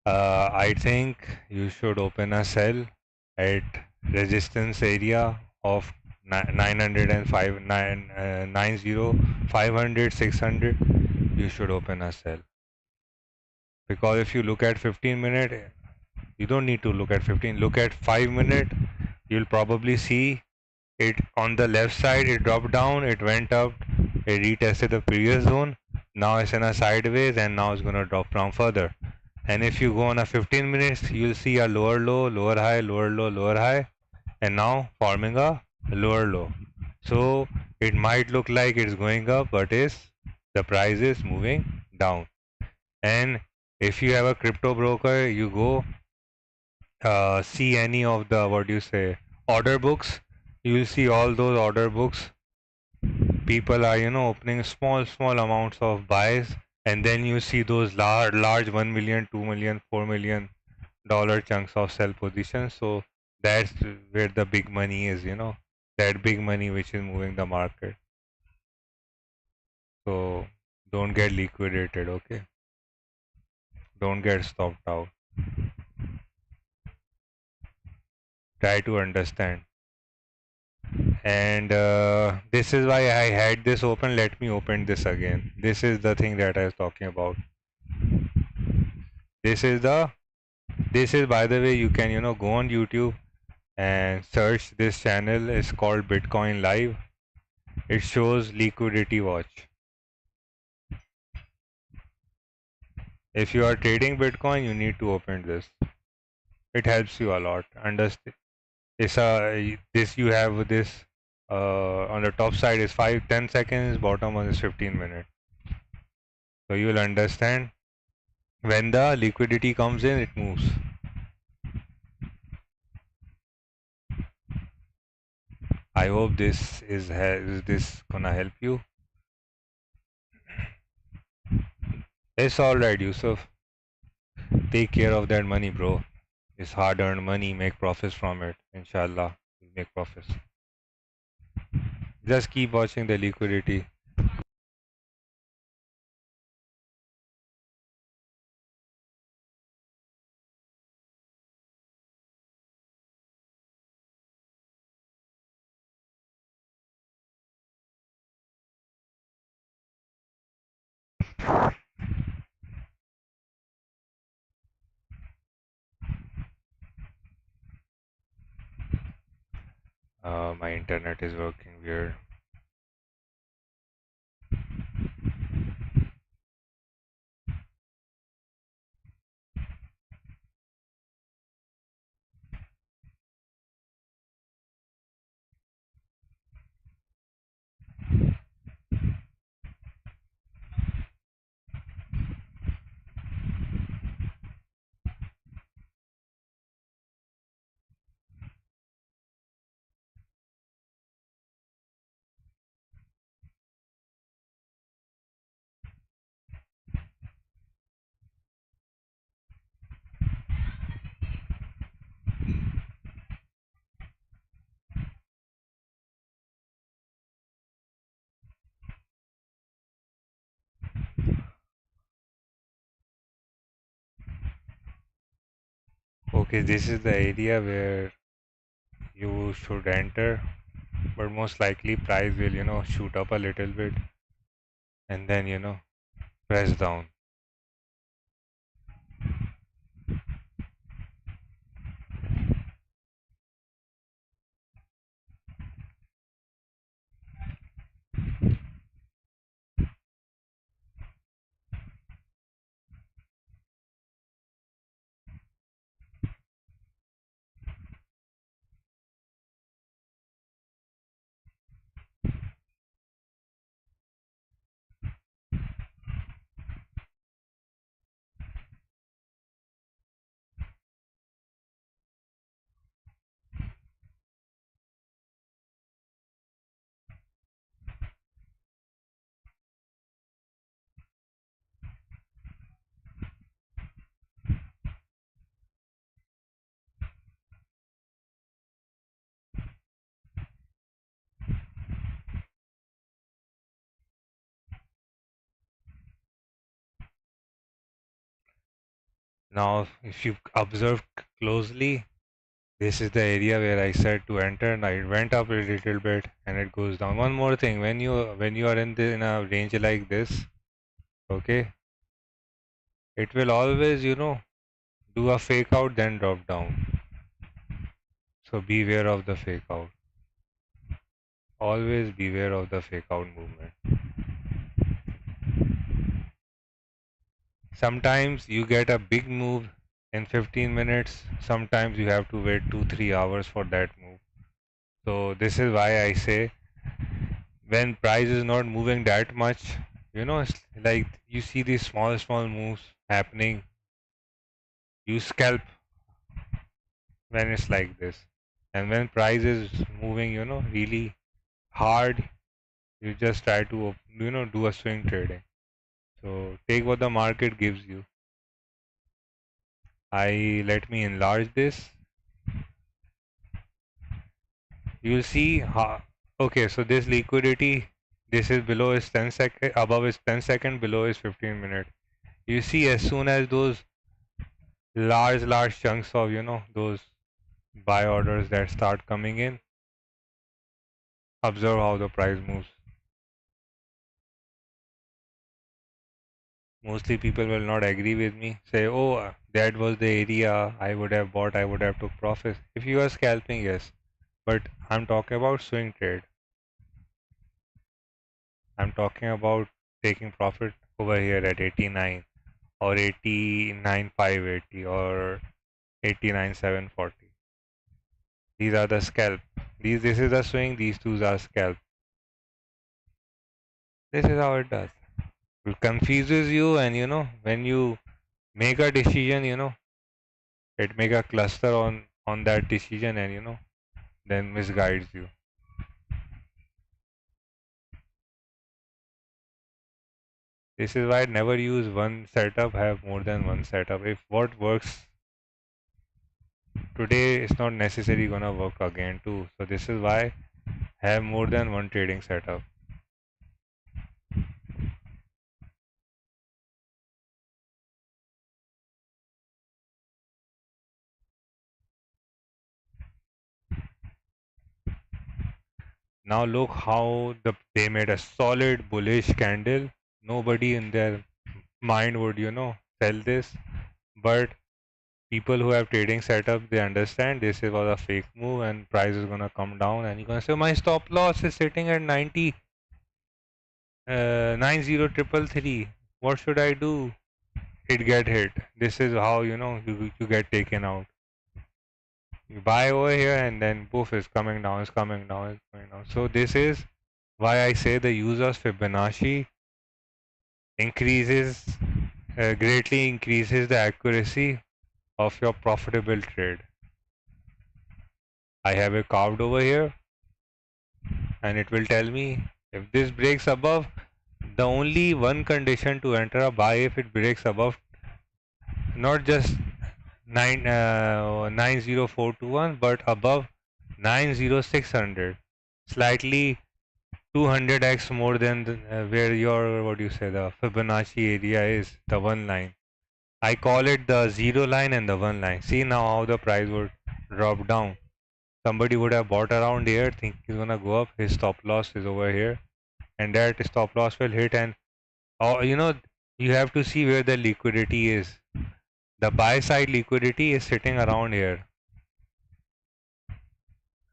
S1: I think you should open a sell at resistance area of 905, 90, 500, 600. You should open a sell. Because if you look at 15-minute, you don't need to look at 15. Look at 5-minute. You'll probably see it on the left side. It dropped down. It went up. It retested the previous zone. Now it's in a sideways, and now it's gonna drop down further. And if you go on a 15 minutes, you'll see a lower low, lower high, lower low, lower high, and now forming a lower low. So it might look like it's going up, but is the price is moving down. And if you have a crypto broker, you go see any of the, what do you say, order books. You will see all those order books. People are, opening small amounts of buys, and then you see those large 1 million, 2 million, 4 million dollar chunks of sell positions. So that's where the big money is, that big money which is moving the market. So don't get liquidated, okay? Don't get stopped out. Try to understand. And this is why I had this open. Let me open this again. This is the thing that I was talking about. This is the, this is, by the way, you can, go on YouTube and search this channel. It's called Bitcoin Live. It shows liquidity watch. If you are trading Bitcoin, you need to open this. It helps you a lot. Understand? It's a, this, you have this on the top side is 5-10 seconds, bottom one is 15 minutes. So you will understand when the liquidity comes in, it moves. I hope this is this gonna help you. It's alright, Yusuf. Take care of that money, bro. It's hard-earned money. Make profits from it. Inshallah, make profits. Just keep watching the liquidity. My internet is working weird. Okay, this is the area where you should enter, but most likely price will, shoot up a little bit and then, press down. Now, if you observe closely, this is the area where I said to enter, and it went up a little bit and it goes down. One more thing, when you are in a range like this, okay, it will always, do a fake out then drop down. So beware of the fake out. Always beware of the fake out movement. Sometimes you get a big move in 15 minutes. Sometimes you have to wait 2-3 hours for that move. So this is why I say when price is not moving that much, it's like you see these small moves happening. You scalp when it's like this. And when price is moving, really hard, you just try to, do a swing trading. So take what the market gives you. Let me enlarge this. You'll see how, okay, so this liquidity, this is below is 10 second, above is 10 second, below is 15 minute. You see as soon as those large chunks of, those buy orders that start coming in, observe how the price moves. Mostly people will not agree with me, say, oh, that was the area I would have bought, I would have took profits. If you are scalping, yes, but I'm talking about swing trade. I'm talking about taking profit over here at 89 or 89,580 or 89,740. These are the scalp. This is the swing, these two are scalp. This is how it does. It confuses you, and when you make a decision, it make a cluster on that decision, and then misguides you. This is why I never use one setup, have more than one setup. If what works today is not necessarily gonna work again too. So this is why have more than one trading setup. Now look how they made a solid bullish candle. Nobody in their mind would, sell this. But people who have trading setup, they understand this was a fake move and price is gonna come down. And you're gonna say my stop loss is sitting at 90,333. What should I do? It get hit. This is how you get taken out. You buy over here and then poof is coming down, is coming down, is coming down. So this is why I say the use of Fibonacci increases greatly increases the accuracy of your profitable trade. I have a carved over here and it will tell me if this breaks above, the only one condition to enter a buy if it breaks above not just 90421 but above 90600, slightly 200x more than where your what do you say the Fibonacci area is, the one line. I call it the zero line and the one line. See now how the price would drop down. Somebody would have bought around here, think he's gonna go up. His stop loss is over here, and that stop loss will hit. And oh, you have to see where the liquidity is. The buy side liquidity is sitting around here.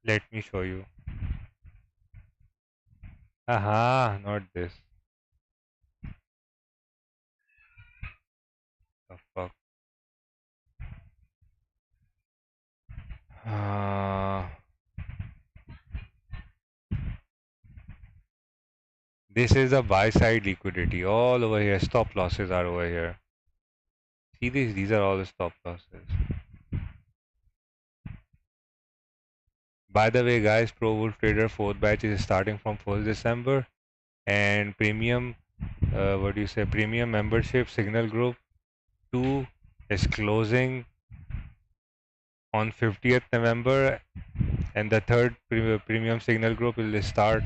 S1: Let me show you. Aha, not this. The fuck. Uh, this is the buy side liquidity all over here. Stop losses are over here. See these? These are all the stop losses. By the way, guys, Pro Wolf Trader 4th batch is starting from 1st December, and premium, what do you say, premium membership Signal Group 2 is closing on 50th November, and the third premium Signal Group will start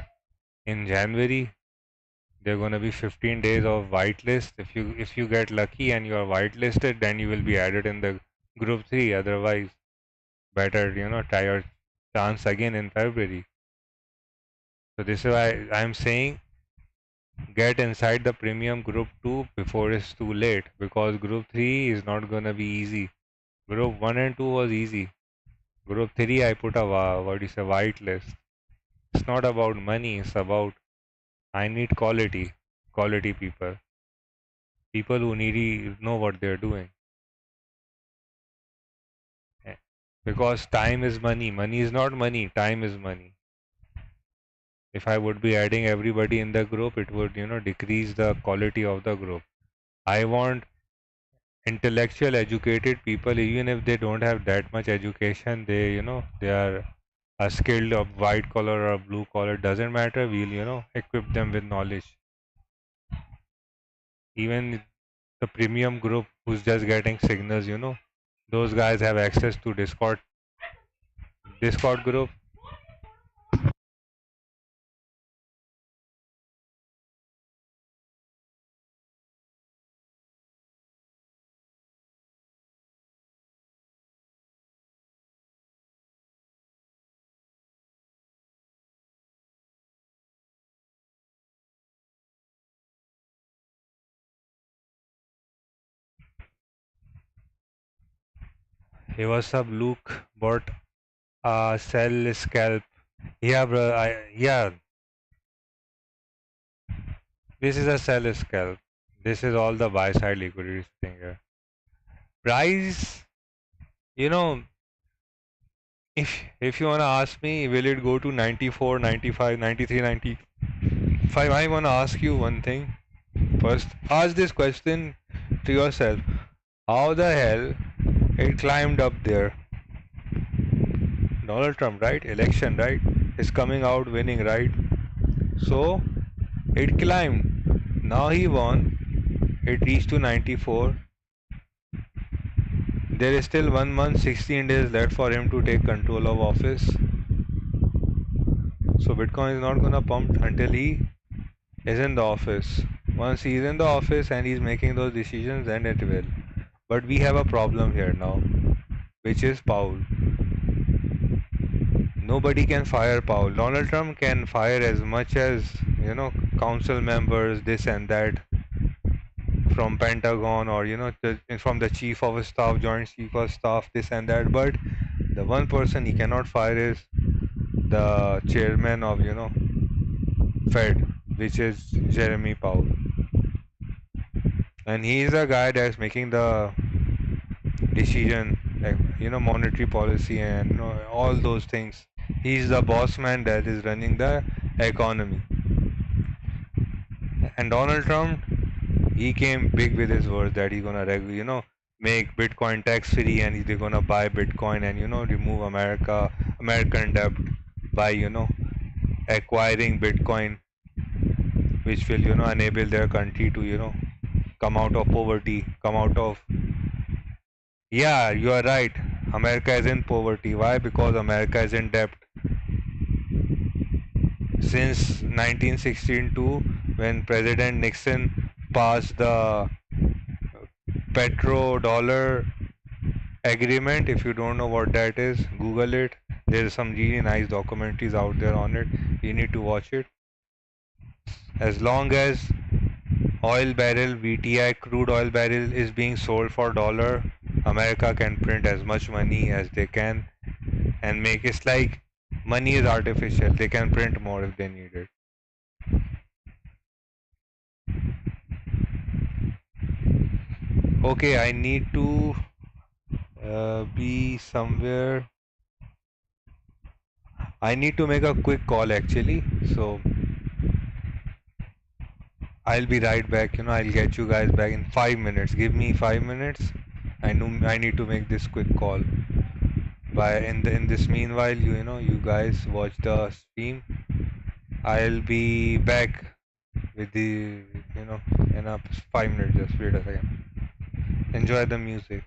S1: in January. There are gonna be 15 days of whitelist. If you get lucky and you are whitelisted, then you will be added in the group 3. Otherwise, better try your chance again in February. So this is why I'm saying get inside the premium group 2 before it's too late, because group 3 is not gonna be easy. Group 1 and 2 was easy. Group 3 I put a what is a whitelist. It's not about money, it's about I need quality people who really know what they're doing. Eh, Because time is money. Money is not money, time is money. If I would be adding everybody in the group, it would, decrease the quality of the group. I want intellectual, educated people, even if they don't have that much education, they are a skilled of white collar or blue collar, doesn't matter. We'll, equip them with knowledge. Even the premium group who's just getting signals, those guys have access to Discord group. Hey, what's up, Luke? Bought sell scalp. Yeah, bro. Yeah, this is a sell scalp. This is all the buy side liquidity thing here. Price, you know, if you wanna ask me, will it go to 94, 95, 93, 95? I wanna ask you one thing first. Ask this question to yourself: how the hell it climbed up there? Donald Trump, right? Election, right? Is coming out winning, right? So it climbed. Now he won. It reached to 94. There is still 1 month, 16 days left for him to take control of office. So Bitcoin is not gonna pump until he is in the office. Once he is in the office and he's making those decisions, then it will. But we have a problem here now, which is Powell. Nobody can fire Powell. Donald Trump can fire as much as, council members, this and that, from Pentagon, or from the chief of staff, joint chief of staff, this and that. But the one person he cannot fire is the chairman of Fed, which is Jeremy Powell, and he is the guy that's making the decision, like, monetary policy and all those things. He's the boss man that is running the economy. And Donald Trump, he came big with his words that he's gonna make Bitcoin tax free, and he's gonna buy Bitcoin and remove American debt by acquiring Bitcoin, which will enable their country to come out of poverty, come out of. Yeah, you are right. America is in poverty. Why? Because America is in debt. Since 1962, when President Nixon passed the petrodollar agreement. If you don't know what that is, Google it. There's some really nice documentaries out there on it. You need to watch it. As long as oil barrel, VTI crude oil barrel, is being sold for dollar, America can print as much money as they can and make it like money is artificial. They can print more if they need it. Okay, I need to be somewhere. I need to make a quick call actually. So I'll be right back. I'll get you guys back in 5 minutes. Give me 5 minutes. I know I need to make this quick call. By in this meanwhile, you guys watch the stream. I'll be back with the in a 5 minutes. Just wait a second. Enjoy the music.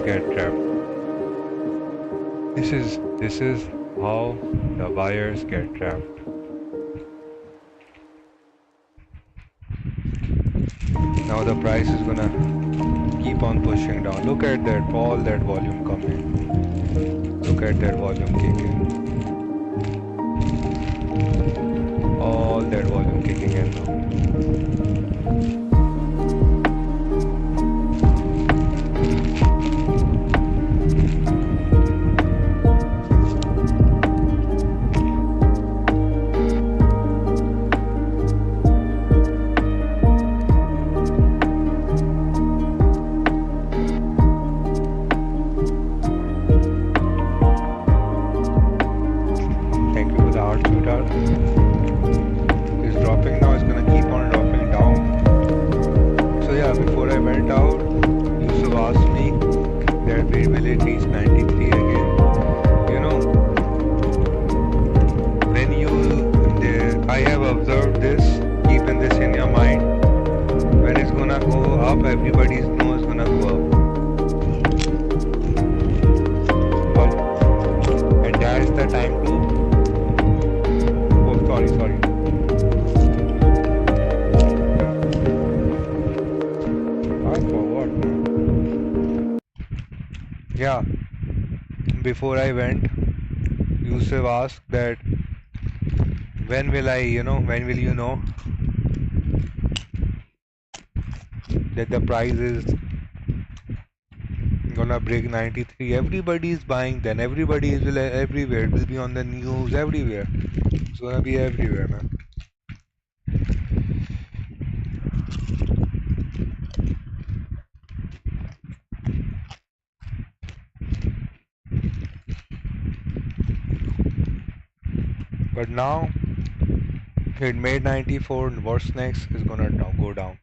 S1: buyers get trapped. This is how the buyers get trapped. Now the price is gonna keep on pushing down. Look at that, all that volume coming. Look at that volume kicking. All that volume kicking in now. Thank you for the heart, sweetheart. It's dropping now, it's gonna keep on dropping down. So yeah, before I went out, Yusuf asked me that will it reach 93 again. You know, when I have observed this, keeping this in your mind, when it's gonna go up, everybody knows it's gonna go up. And that's the time to, oh sorry. I forgot. Yeah, before I went, Yusuf asked that when will you know that the price is gonna break 93? Everybody is buying, then everybody is everywhere. It will be on the news everywhere. It's gonna be everywhere, man. But now it made 94. What's next is gonna go down.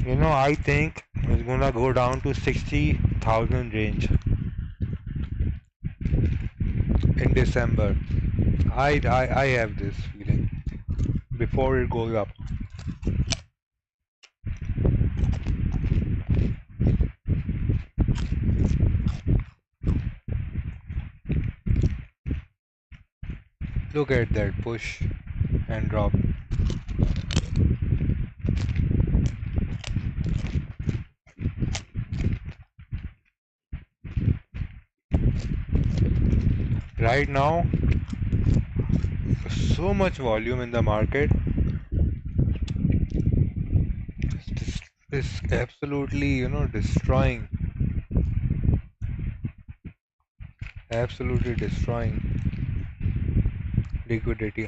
S1: You know, I think it's gonna go down to 60,000 range in December. I have this feeling before it goes up. Look at that push and drop. Right now, so much volume in the market. It's absolutely, destroying. Absolutely destroying liquidity.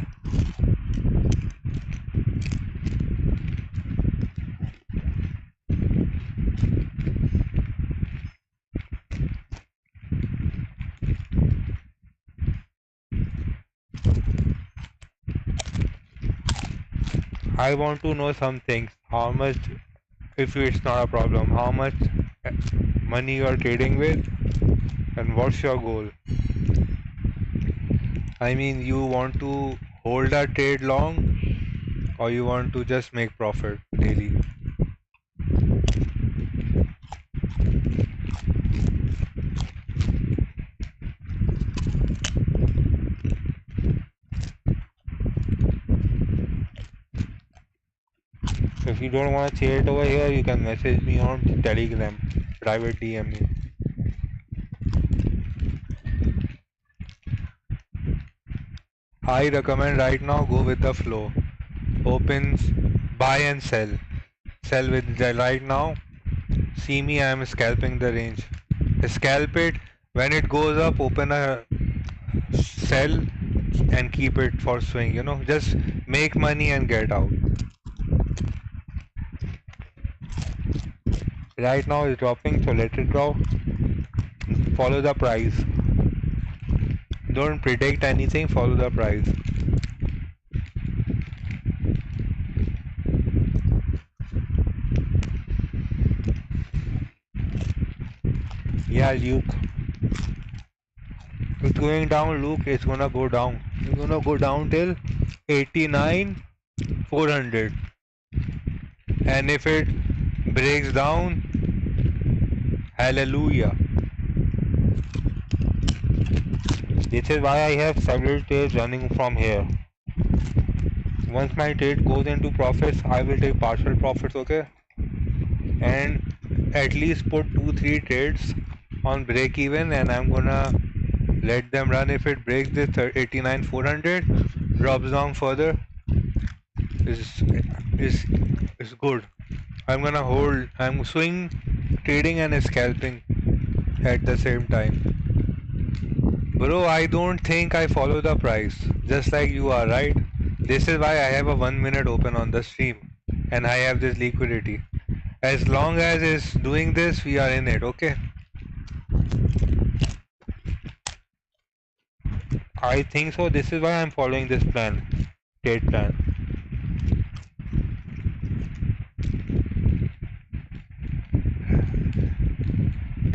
S1: I want to know some things. How much, if it's not a problem, how much money you are trading with, and what's your goal? I mean, you want to hold a trade long, or you want to just make profit daily? If you don't want to share it over here, you can message me on Telegram, private DM me. I recommend right now go with the flow. Opens, buy and sell. Sell with the right now. See me, I am scalping the range. Scalp it. When it goes up, open a sell and keep it for swing. Just make money and get out. Right now it's dropping, so let it drop. Follow the price. Don't predict anything, follow the price. Yeah, Luke. It's going down, Luke. It's gonna go down. It's gonna go down till 89,400, and if it breaks down, hallelujah. This is why I have several trades running from here. Once my trade goes into profits, I will take partial profits, okay? And at least put 2-3 trades on break even, and I'm gonna let them run. If it breaks this 89,400, drops down further, is is is good. I'm gonna hold. I'm swing trading and scalping at the same time. Bro, I don't think I follow the price, just like you are, right? This is why I have a 1 minute open on the stream and I have this liquidity. As long as it's doing this, we are in it, okay? I think so. This is why I'm following this plan, trade plan.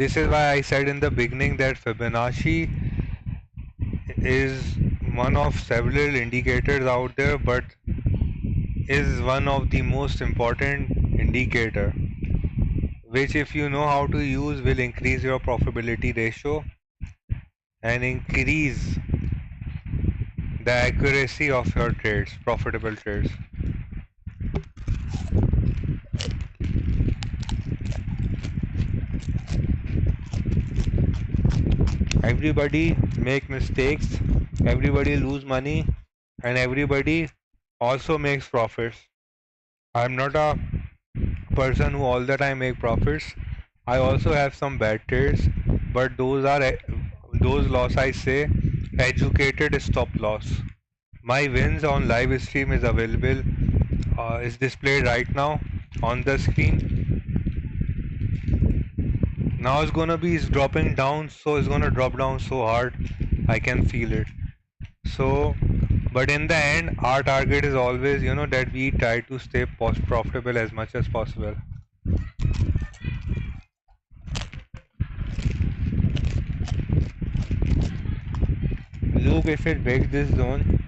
S1: This is why I said in the beginning that Fibonacci is one of several indicators out there, but is one of the most important indicator, which if you know how to use will increase your profitability ratio and increase the accuracy of your trades, profitable trades. Everybody make mistakes, everybody lose money, and everybody also makes profits. I'm not a person who all the time make profits. I also have some bad trades, but those loss I say educated stop loss. My wins on live stream is available, is displayed right now on the screen. Now it's gonna be dropping down, so it's gonna drop down so hard, I can feel it. So, but in the end, our target is always, that we try to stay profitable as much as possible. Look, if it breaks this zone,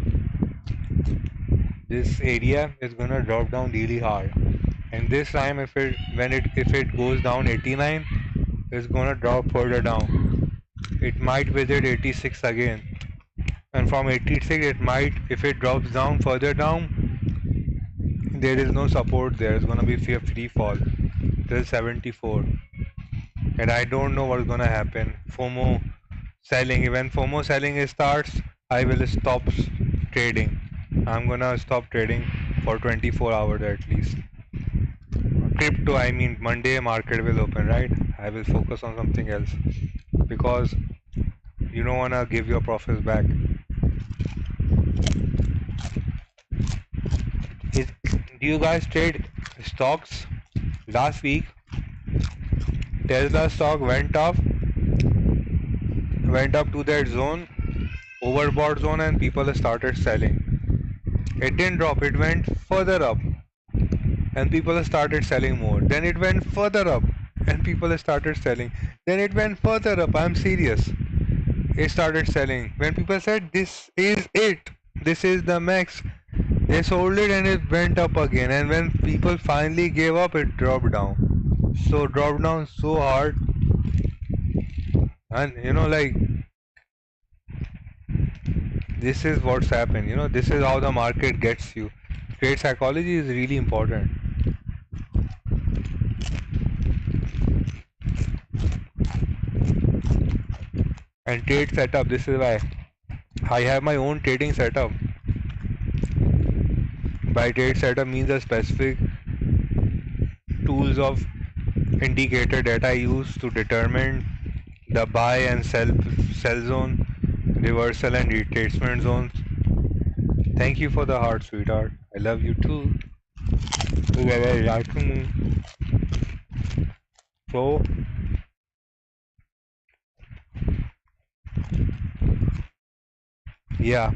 S1: this area is gonna drop down really hard. And this time, if it goes down 89, it's gonna drop further down. It might visit 86 again, and from 86 it might, if it drops down further down, there is no support there. It's gonna be free fall till 74, and I don't know what's gonna happen. FOMO selling. When FOMO selling starts, I will stop trading. I'm gonna stop trading for 24 hours at least. Crypto, I mean, Monday market will open, right? I will focus on something else because you don't wanna give your profits back. Do you guys trade stocks? Last week, Tesla stock went up to that zone, overbought zone, and people started selling. It didn't drop, it went further up, and people started selling more. Then it went further up, and people started selling. Then it went further up. I'm serious. It started selling. When people said this is it, this is the max, they sold it and it went up again. And when people finally gave up, it dropped down. So dropped down so hard, and like, this is what's happened. This is how the market gets you. Trade psychology is really important. And trade setup, this is why I have my own trading setup. By trade setup means a specific tools of indicator that I use to determine the buy and sell zone, reversal and retracement zones. Thank you for the heart, sweetheart. I love you too. So yeah,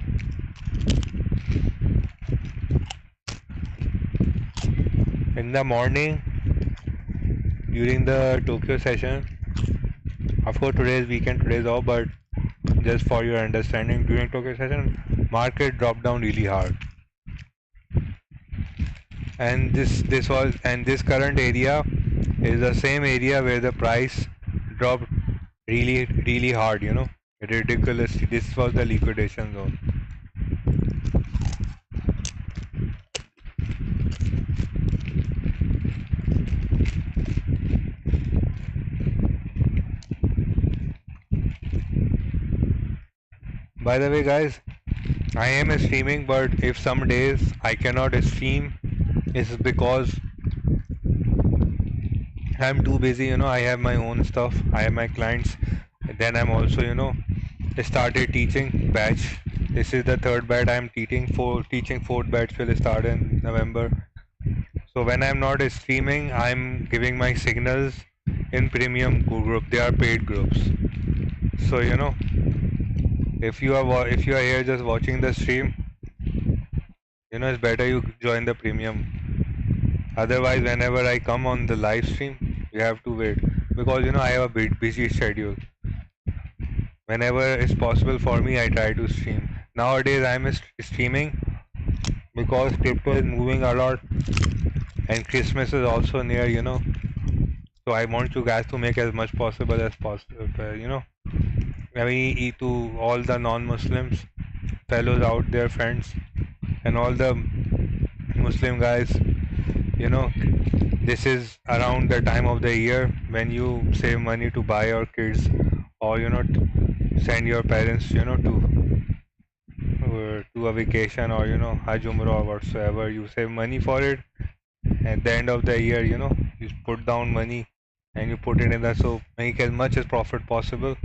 S1: in the morning during the Tokyo session, of course today's weekend, today's off, but just for your understanding, during Tokyo session, market dropped down really hard. and this current area is the same area where the price dropped really hard, ridiculously. This was the liquidation zone. By the way, guys, I am streaming, but if some days I cannot stream, it's because I'm too busy. I have my own stuff, I have my clients. Then I'm also, started teaching batch. This is the third batch I'm teaching. Fourth batch will start in November. So when I'm not streaming, I'm giving my signals in premium group. They are paid groups. So if you are here just watching the stream, it's better you join the premium. Otherwise, whenever I come on the live stream, you have to wait because I have a bit busy schedule. Whenever it's possible for me, I try to stream. Nowadays, I'm streaming because crypto is moving a lot and Christmas is also near. So I want you guys to make as much possible as possible. To all the non-Muslims, fellows out there, friends, and all the Muslim guys. This is around the time of the year when you save money to buy your kids, or send your parents, to a vacation, or Hajj Umrah or whatsoever. You save money for it. At the end of the year, you put down money and you put it in the, so make as much as profit possible,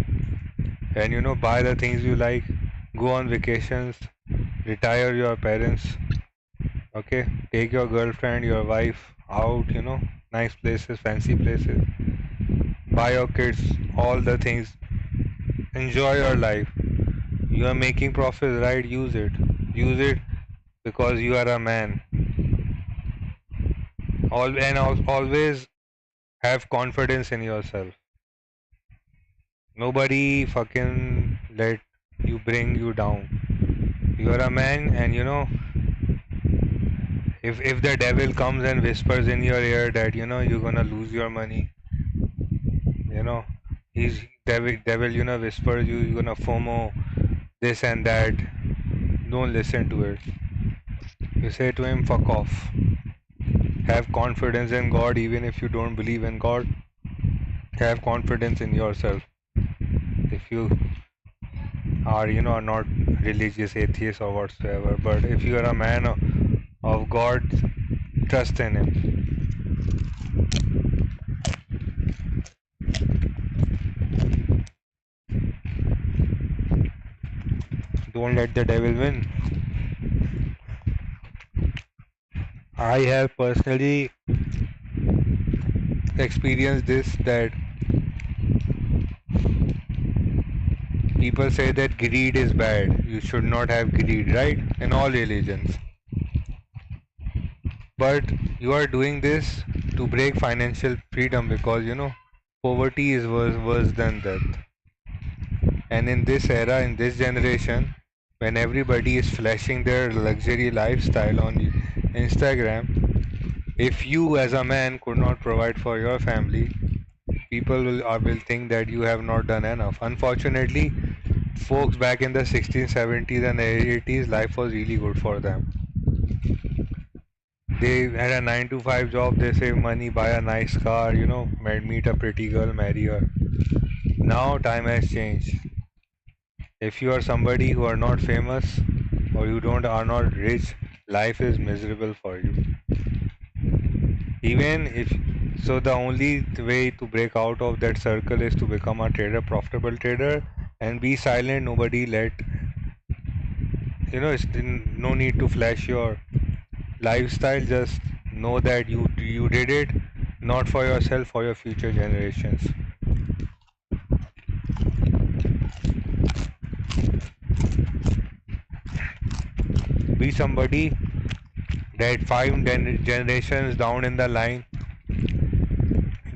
S1: and buy the things you like, go on vacations, retire your parents. Okay, take your girlfriend, your wife out, nice places, fancy places, buy your kids all the things, enjoy your life. You are making profits, right? Use it because you are a man. Always have confidence in yourself. Nobody fucking let you bring you down. You are a man, and if the devil comes and whispers in your ear that you're gonna lose your money, you know he's devil, whispers you're gonna FOMO this and that. Don't listen to it. You say to him, fuck off. Have confidence in God. Even if you don't believe in God, have confidence in yourself. If you are not religious, atheist or whatsoever, but if you are a man of God, trust in him. Don't let the devil win. I have personally experienced this, that people say that greed is bad. You should not have greed, right? In all religions. But you are doing this to break financial freedom because poverty is worse than death. And in this era, in this generation, when everybody is flashing their luxury lifestyle on Instagram, if you as a man could not provide for your family, people will think that you have not done enough. Unfortunately, folks back in the 16s, 70s and 80s, life was really good for them. They had a 9 to 5 job, they save money, buy a nice car, meet a pretty girl, marry her. Now time has changed. If you are somebody who are not famous, or you don't are not rich, life is miserable for you. Even if so, the only way to break out of that circle is to become a trader, profitable trader, and be silent. Nobody let it's no need to flash your lifestyle. Just know that you did it not for yourself, for your future generations. Be somebody that 5 generations down in the line,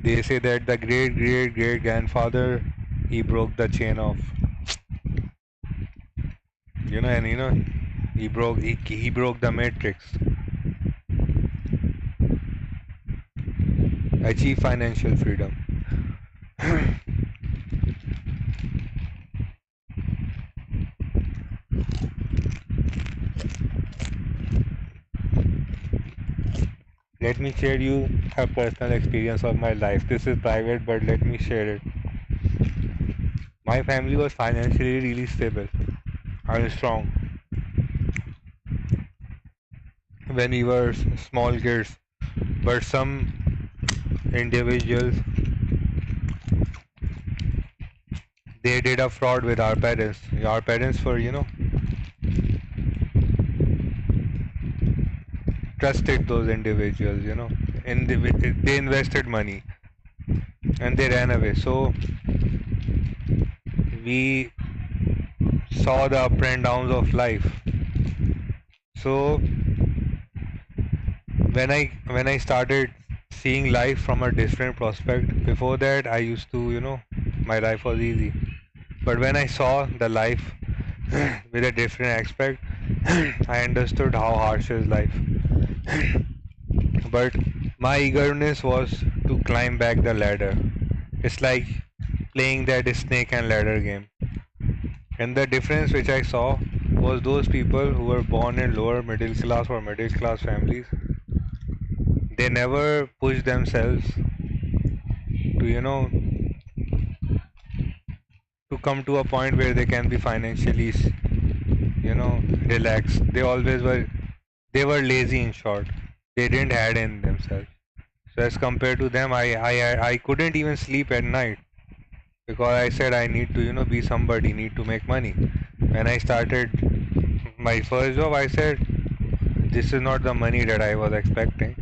S1: they say that the great grandfather, he broke the chain of, and he broke the matrix. achieve financial freedom. Let me share you a personal experience of my life. This is private, but let me share it. My family was financially really stable and strong when we were small kids. But some individuals, they did a fraud with our parents. Our parents were, trusted those individuals, and they invested money and they ran away. So we saw the up and downs of life. So when I started seeing life from a different prospect, before that I used to, my life was easy. But when I saw the life with a different aspect, I understood how harsh is life. But my eagerness was to climb back the ladder. It's like playing that snake and ladder game. And the difference which I saw was those people who were born in lower middle class or middle class families, they never push themselves to, to come to a point where they can be financially, relaxed. They were lazy in short. They didn't add in themselves. So as compared to them, I couldn't even sleep at night because I said I need to, be somebody, need to make money. When I started my first job, I said this is not the money that I was expecting.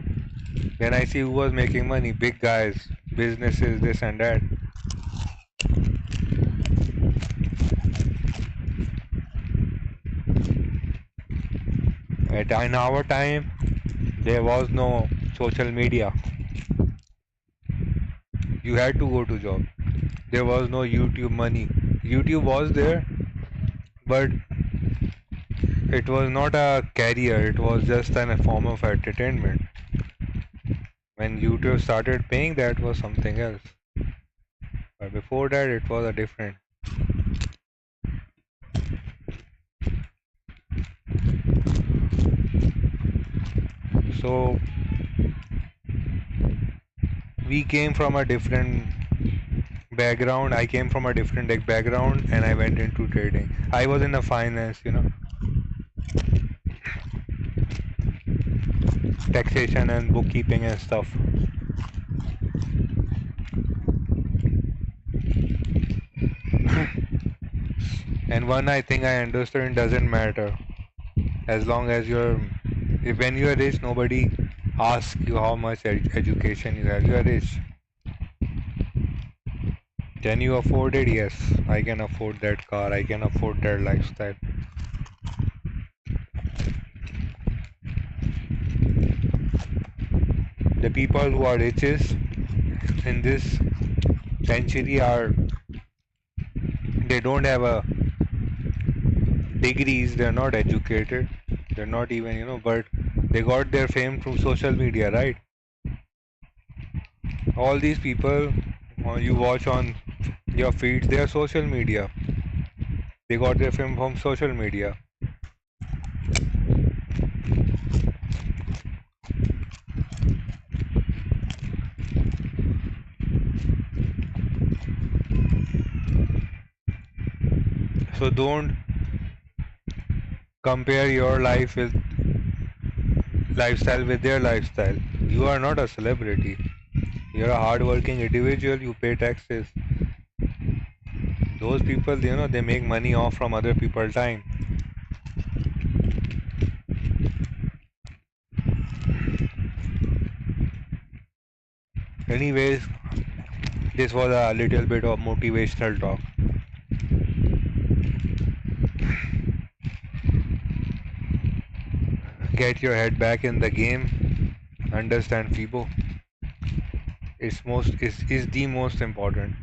S1: Then I see who was making money, big guys, businesses, this and that. In our time, there was no social media. You had to go to job. There was no YouTube money. YouTube was there, but it was not a career. It was just a form of entertainment. When YouTube started paying, that was something else. But before that, it was a different. So we came from a different background. I came from a different background, and I went into trading. I was in the finance, taxation and bookkeeping and stuff. And one I think I understood, it doesn't matter as long as when you're rich, nobody asks you how much education you have. You're rich. Can you afford it? Yes, I can afford that car. I can afford that lifestyle. The people who are richest in this century they don't have a degrees, they're not educated, they're not even, but they got their fame through social media, right? All these people you watch on your feeds, they are social media. They got their fame from social media. So don't compare your lifestyle with their lifestyle. You are not a celebrity. You're a hard-working individual. You pay taxes. Those people, they make money off from other people's time. Anyways, this was a little bit of motivational talk. Get your head back in the game. Understand FIBO. Is the most important.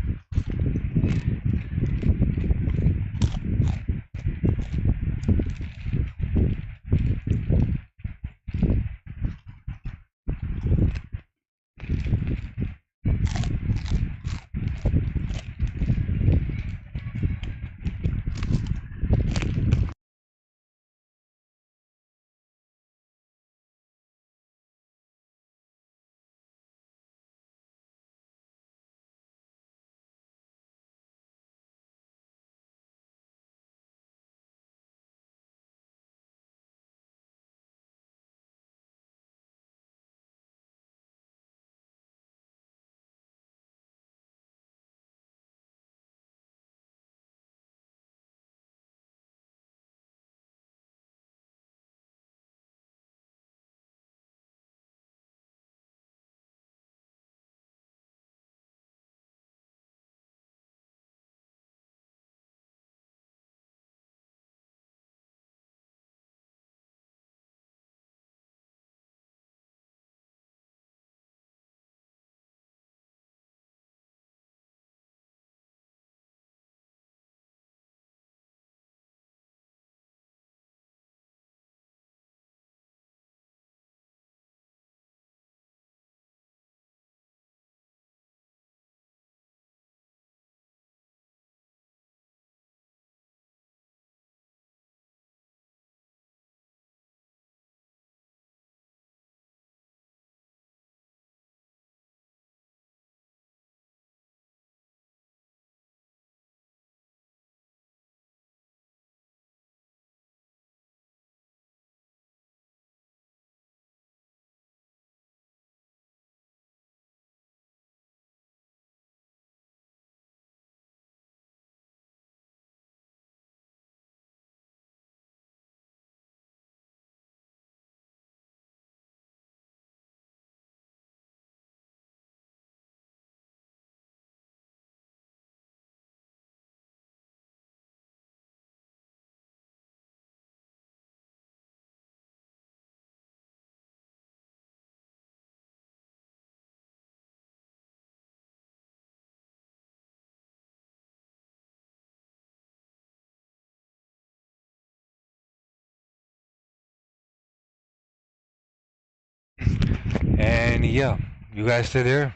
S1: And yeah, you guys still there?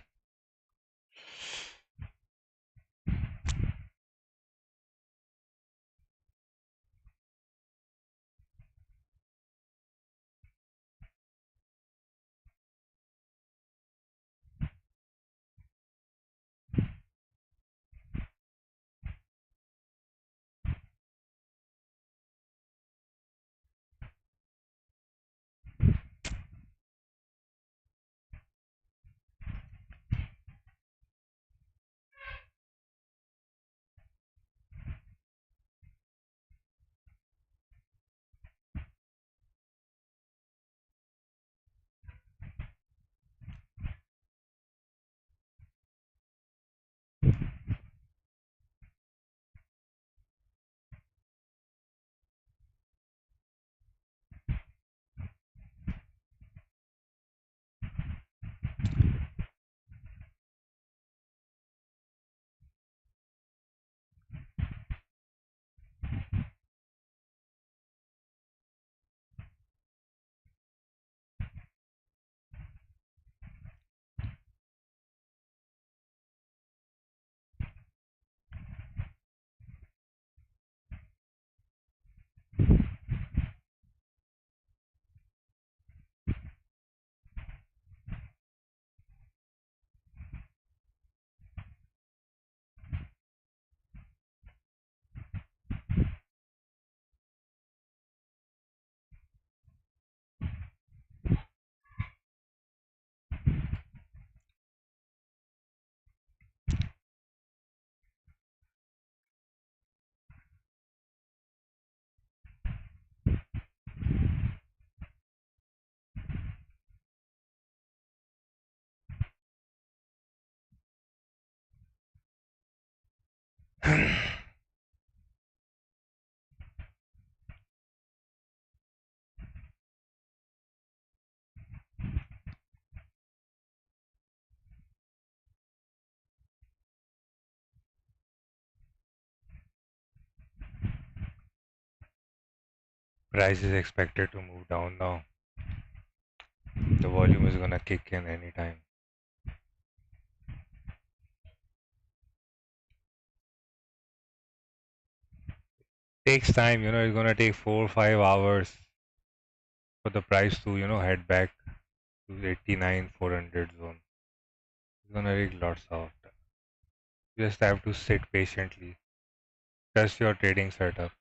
S1: Price is expected to move down now. The volume is gonna kick in anytime. Takes time, it's gonna take 4 or 5 hours for the price to, head back to 89 400 zone. It's gonna take lots of time. You just have to sit patiently. Trust your trading setup.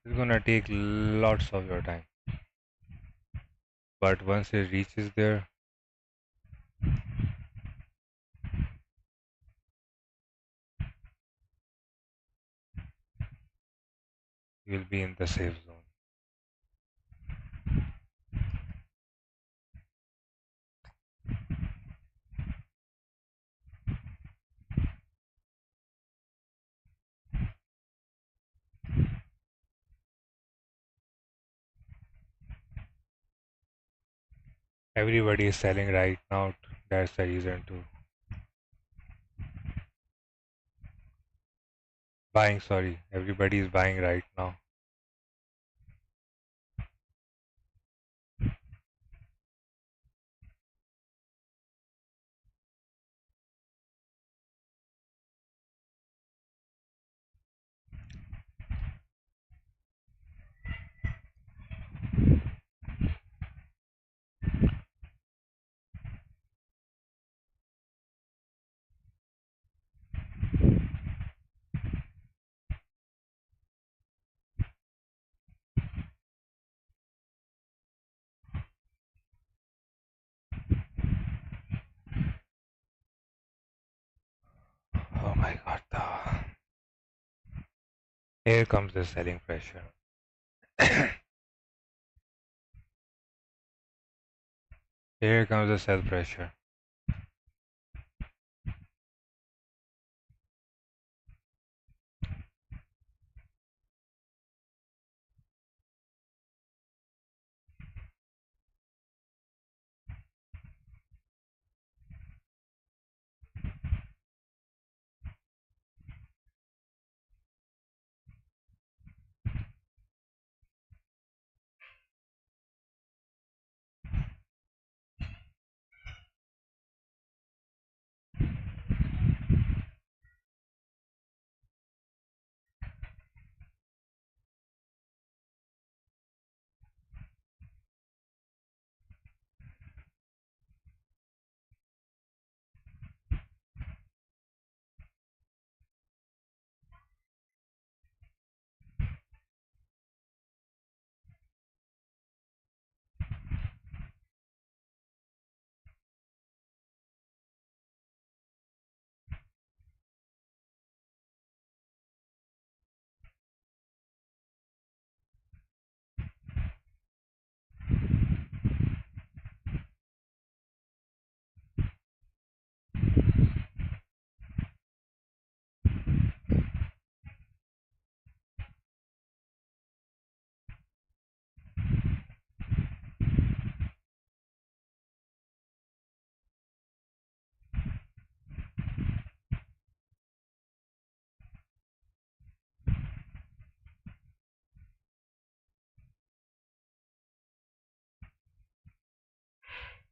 S1: It's gonna take lots of your time. But once it reaches there, you'll be in the safe zone. Everybody is selling right now. That's the reason to buying. Sorry, everybody is buying right now. Oh my god. Here comes the selling pressure. Here comes the sell pressure.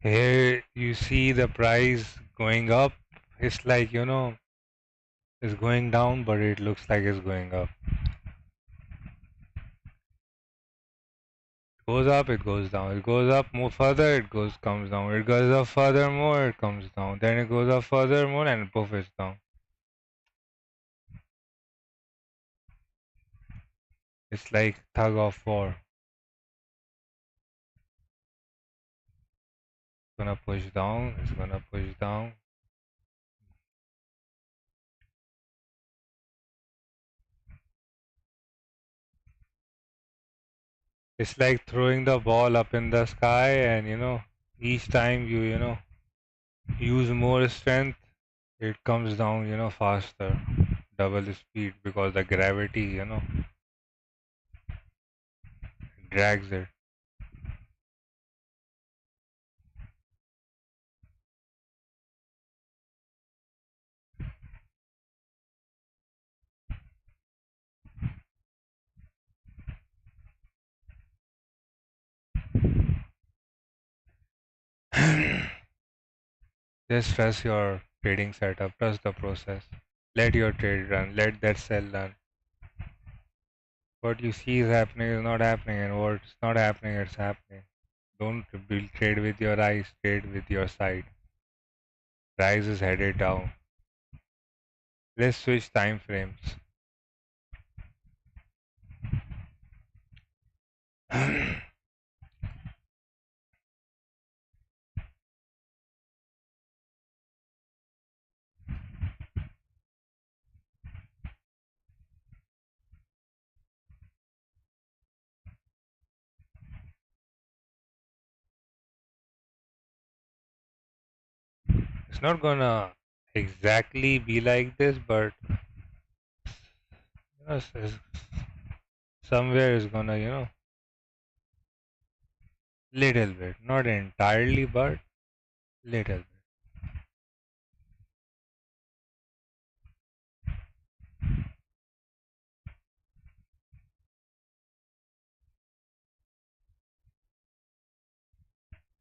S1: Here you see the price going up. It's like, it's going down, but it looks like it's going up. It goes up, it goes down. It goes up more further, comes down. It goes up further more, it comes down. Then it goes up further more, and poof, it's down. It's like tug of war. It's gonna push down. It's gonna push down. It's like throwing the ball up in the sky, and each time you use more strength, it comes down, faster, double the speed because the gravity, drags it. Just trust your trading setup, trust the process. Let your trade run, let that sell run. What you see is happening is not happening, and what's not happening, it's happening. Don't build trade with your eyes, trade with your side. Price is headed down. Let's switch time frames. It's not gonna exactly be like this, but somewhere is gonna, little bit, not entirely, but little bit.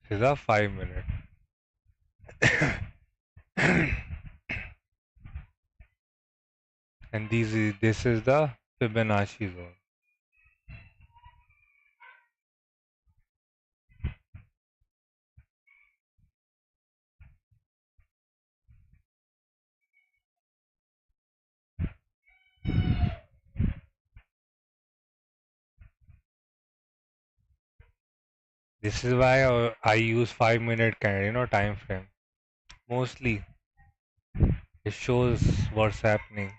S1: This is a 5 minute. And this is the Fibonacci zone. This is why I use 5 minute kind, time frame. Mostly it shows what's happening.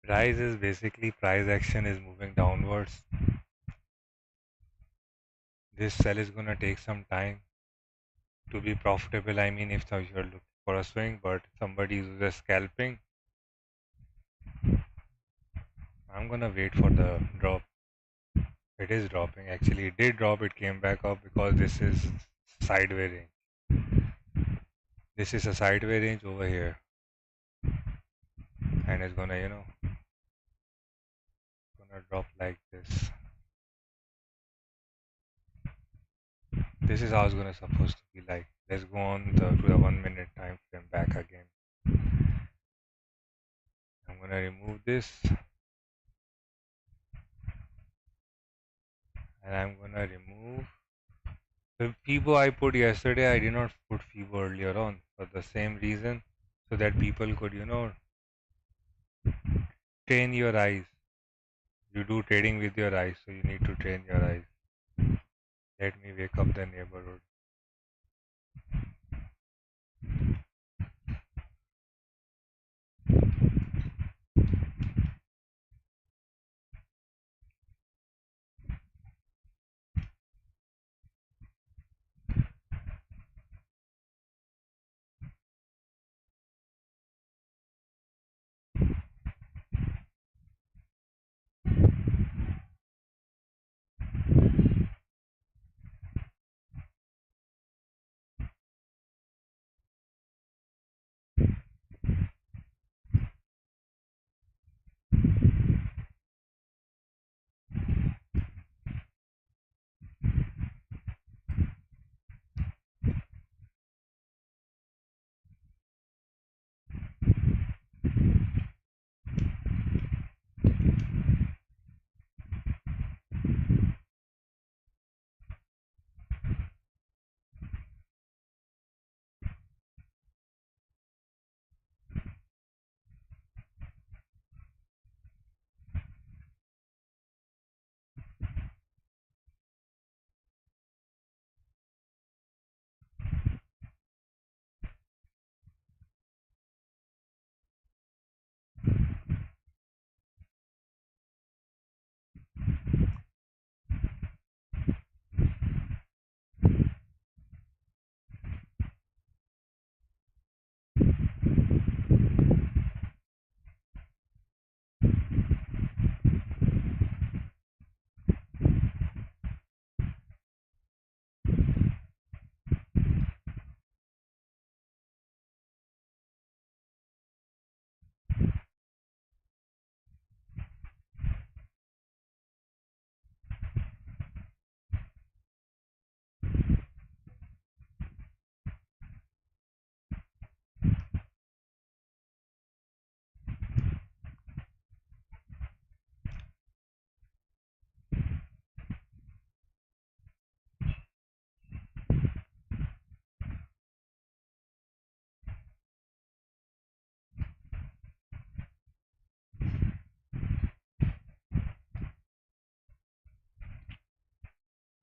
S1: Rise is basically price action is moving downwards. This sell is gonna take some time to be profitable. I mean, if you're looking for a swing, but somebody uses scalping, I'm gonna wait for the drop. It is dropping actually. It did drop, it came back up because this is sideways range. This is a sideways range over here. And it's gonna, gonna drop like this. This is how it's gonna supposed to be like. Let's go on to the 1 minute time frame back again. I'm gonna remove this and I'm gonna remove the Fibo I put yesterday. I did not put Fibo earlier on for the same reason, so that people could, train your eyes. You do trading with your eyes, so you need to train your eyes. Let me wake up the neighborhood.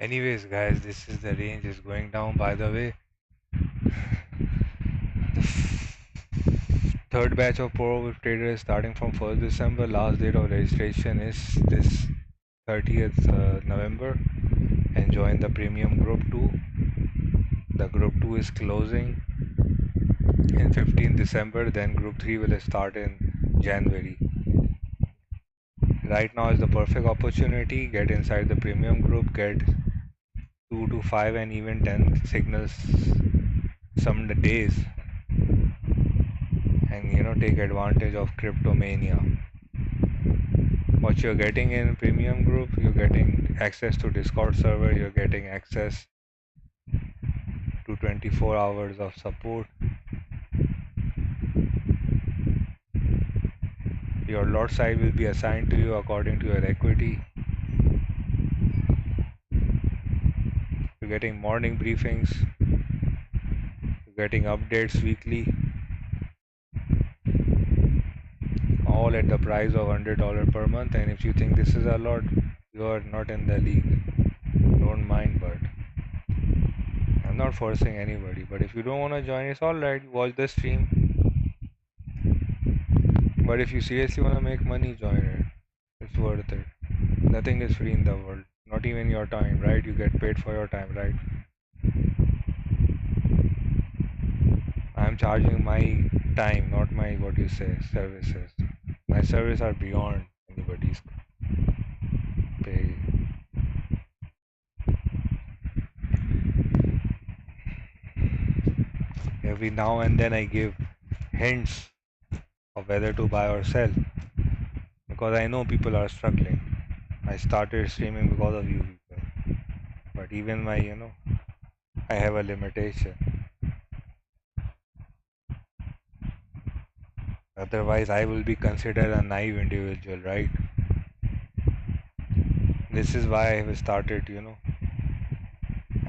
S1: Anyways, guys, this is the range is going down. By the way, third batch of Pro Trader is starting from 1st December. Last date of registration is this 30th November. And join the premium group 2. The group 2 is closing in 15th December. Then group 3 will start in January. Right now is the perfect opportunity. Get inside the premium group. Get 2 to 5 and even 10 signals some days, and take advantage of cryptomania. What you're getting in premium group, you're getting access to Discord server, you're getting access to 24 hours of support. Your lot size will be assigned to you according to your equity. You're getting morning briefings, you're getting updates weekly, all at the price of $100 per month. And if you think this is a lot, You are not in the league. Don't mind, but I'm not forcing anybody. But if you don't want to join, it's alright. Watch the stream. But if you seriously want to make money, join it. It's worth it. Nothing is free in the world. Not even your time, right? You get paid for your time, right? I'm charging my time, not my what you say services. My services are beyond anybody's pay. Every now and then I give hints of whether to buy or sell because I know people are struggling. I started streaming because of you people, but even my I have a limitation. Otherwise, I will be considered a naive individual, right? This is why I have started.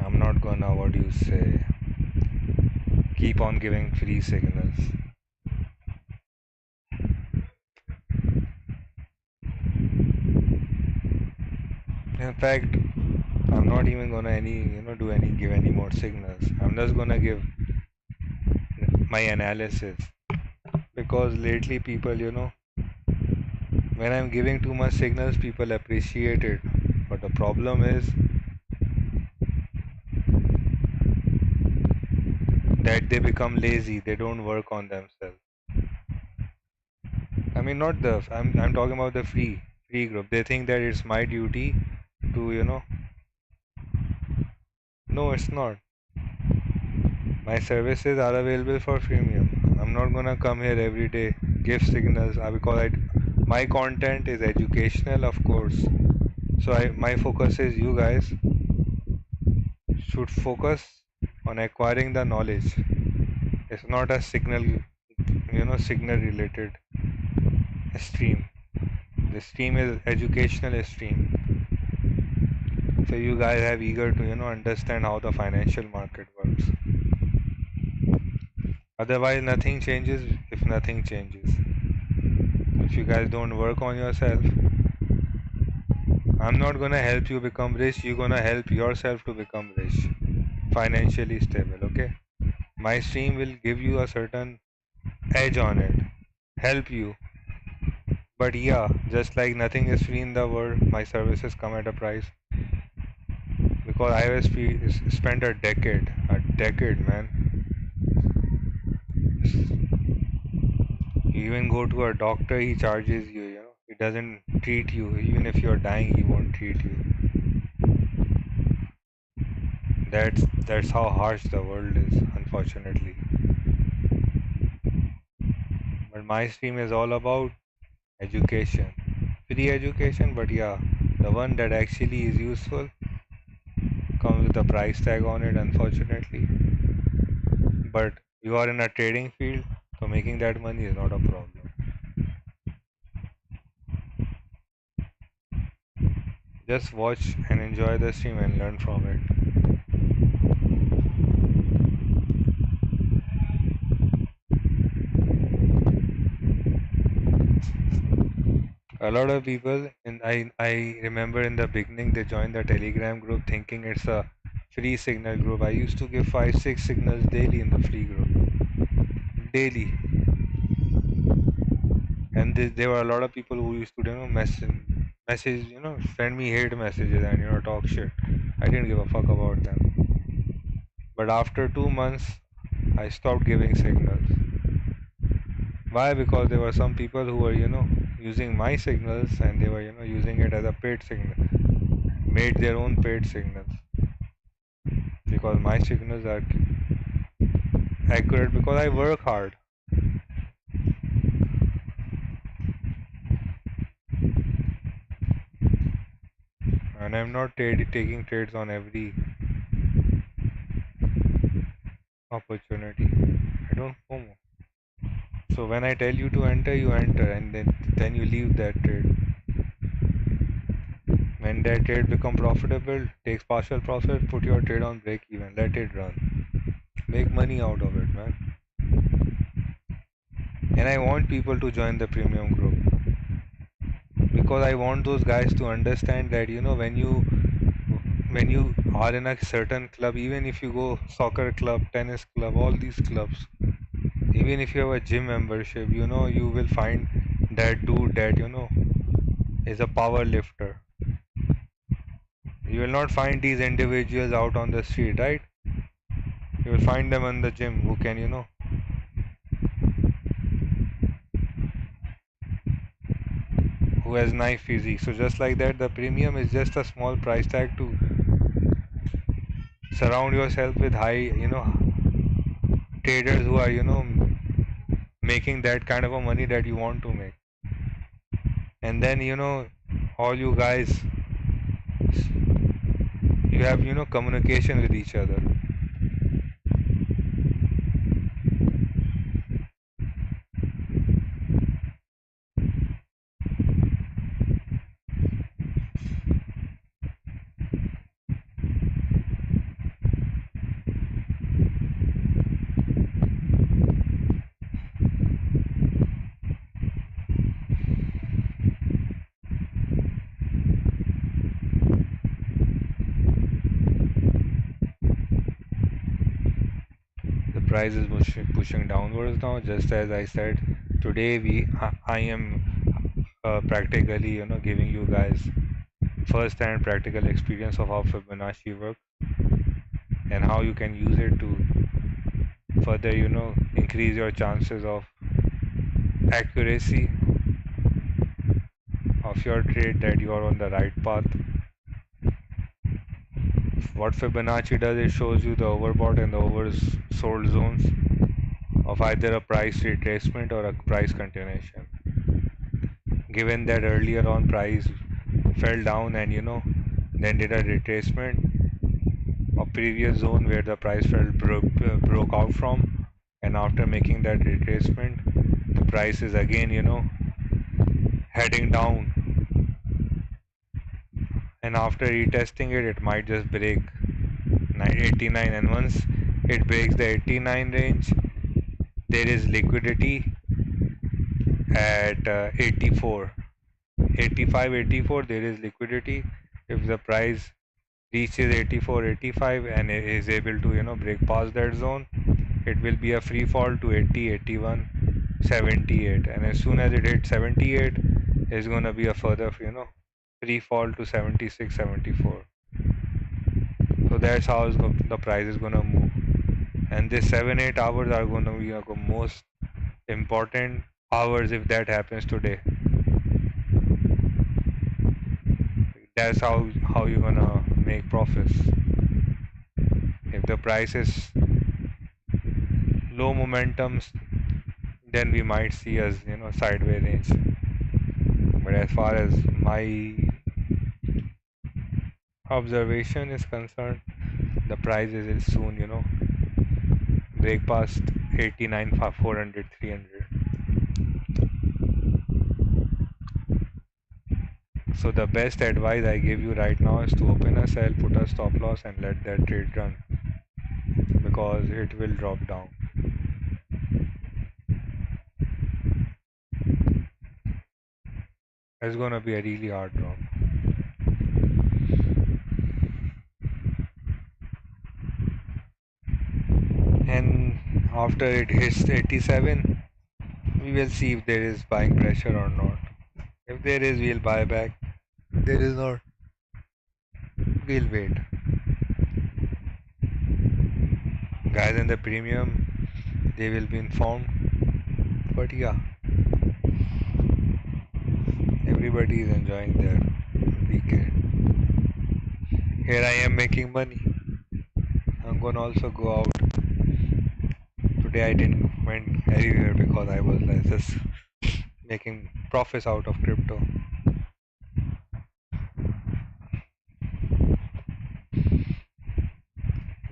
S1: I'm not gonna, what do you say, keep on giving free signals. In fact, I'm not even gonna give any more signals. I'm just gonna give my analysis because lately people, when I'm giving too much signals, people appreciate it. But the problem is that they become lazy. They don't work on themselves. I mean, not the. I'm talking about the free group. They think that it's my duty to. No, it's not. My services are available for freemium. I'm not gonna come here every day, give signals because my content is educational, of course. So my focus is you guys should focus on acquiring the knowledge. It's not a signal related stream. The stream is educational stream. So you guys have eager to understand how the financial market works. Otherwise, nothing changes if nothing changes. If you guys don't work on yourself, I'm not gonna help you become rich. You're gonna help yourself to become rich, financially stable. Okay? My stream will give you a certain edge on it, help you. But yeah, just like nothing is free in the world, my services come at a price because I have spent a decade, man. You even go to a doctor, he charges you. He doesn't treat you. Even if you're dying, he won't treat you. That's how harsh the world is, unfortunately. But my stream is all about education. Free education, but yeah, the one that actually is useful comes with a price tag on it, unfortunately. But you are in a trading field, so making that money is not a problem. Just watch and enjoy the stream and learn from it. A lot of people, and I remember in the beginning they joined the Telegram group thinking it's a free signal group. I used to give 5 6 signals daily in the free group, daily. And there were a lot of people who used to send me hate messages and talk shit. I didn't give a fuck about them. But after 2 months, I stopped giving signals. Why? Because there were some people who were using my signals and they were using it as a paid signal, made their own paid signals because my signals are accurate because I work hard. And I'm not taking trades on every opportunity. I don't FOMO. So when I tell you to enter, you enter, and then you leave that trade. When that trade become profitable, takes partial profit, put your trade on break even, let it run, make money out of it, man. And I want people to join the premium group because I want those guys to understand that when you are in a certain club, even if you go soccer club, tennis club, all these clubs, even if you have a gym membership, you will find that dude that is a power lifter. You will not find these individuals out on the street, right? You will find them in the gym who can who has nice physique. So just like that, the premium is just a small price tag to surround yourself with high traders who are making that kind of a money that you want to make. And then all you guys, you have communication with each other. The price is pushing downwards now, just as I said. Today I am practically giving you guys first hand practical experience of how Fibonacci works and how you can use it to further increase your chances of accuracy of your trade, that you are on the right path. What Fibonacci does, it shows you the overbought and the oversold zones of either a price retracement or a price continuation. Given that earlier on price fell down and then did a retracement of previous zone where the price broke out from, and after making that retracement the price is again heading down, and after retesting it might just break 89, and once it breaks the 89 range there is liquidity at 84, 85, 84. There is liquidity. If the price reaches 84, 85 and it is able to break past that zone, it will be a free fall to 80, 81, 78, and as soon as it hits 78 it's going to be a further free fall to 76, 74. So that's how the price is going to move, and this 7-8 hours are going to be the most important hours. If that happens today, that's how you're gonna make profits. If the price is low momentums, then we might see as sideways range, but as far as my observation is concerned, the prices will soon break past 89, 400, 300. So the best advice I give you right now is to open a sell, put a stop loss and let that trade run, because it will drop down. It's gonna be a really hard drop. And after it hits 87, we will see if there is buying pressure or not. If there is, we'll buy back. If there is not, we'll wait. Guys in the premium, they will be informed. But yeah, everybody is enjoying their weekend. Here I am making money. I'm gonna also go out. Today I didn't went anywhere because I was like just making profits out of crypto.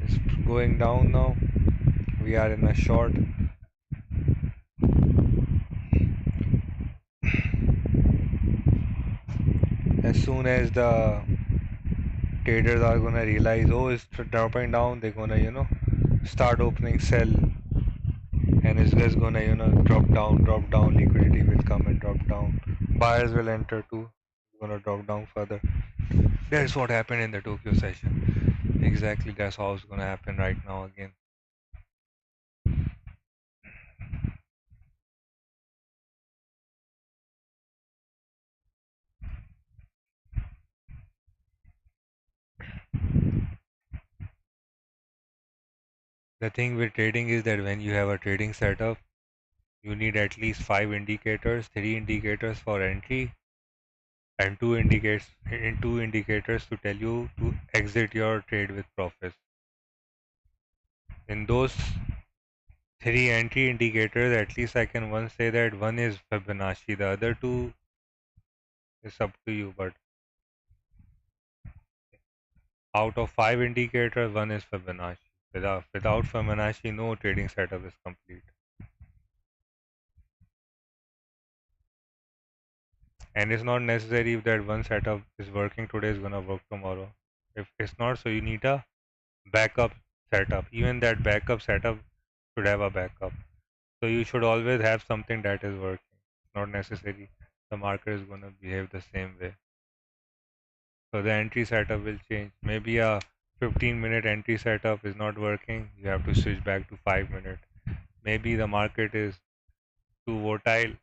S1: It's going down now. We are in a short. As soon as the traders are gonna realize, oh, it's dropping down, they're gonna start opening sell, and it's just gonna drop down. Liquidity will come and drop down. Buyers will enter too. gonna drop down further. That's what happened in the Tokyo session. Exactly, that's how it's gonna happen right now again. The thing with trading is that when you have a trading setup, you need at least five indicators, three indicators for entry, and two indicators to tell you to exit your trade with profits. In those three entry indicators, at least I can one say that one is Fibonacci, the other two is up to you. But out of five indicators, one is Fibonacci. Without Fibonacci, no trading setup is complete. And it's not necessary if that one setup is working today is gonna work tomorrow. If it's not, so you need a backup setup. Even that backup setup should have a backup. So you should always have something that is working. Not necessary the market is gonna behave the same way. So the entry setup will change. Maybe a 15-minute entry setup is not working. You have to switch back to 5 minute. Maybe the market is too volatile.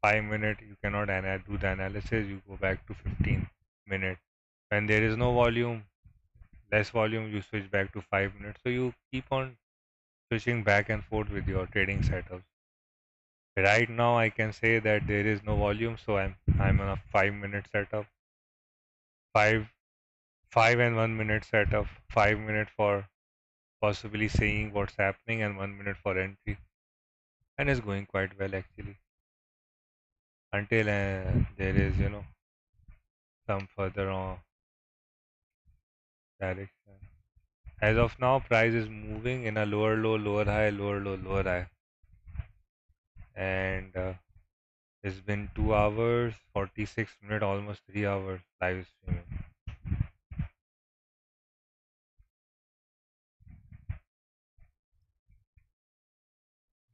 S1: 5 minute you cannot do the analysis. You go back to 15 minute. When there is no volume, less volume, you switch back to 5 minutes. So you keep on switching back and forth with your trading setups. Right now, I can say that there is no volume, so I'm on a 5 minute setup. Five 5 and 1 minute setup. 5 minute for possibly seeing what's happening, and 1 minute for entry, and it's going quite well actually until there is some further on direction. As of now, price is moving in a lower low, lower high, lower low, lower high, and it's been 2 hours, 46 minutes, almost 3 hours live streaming.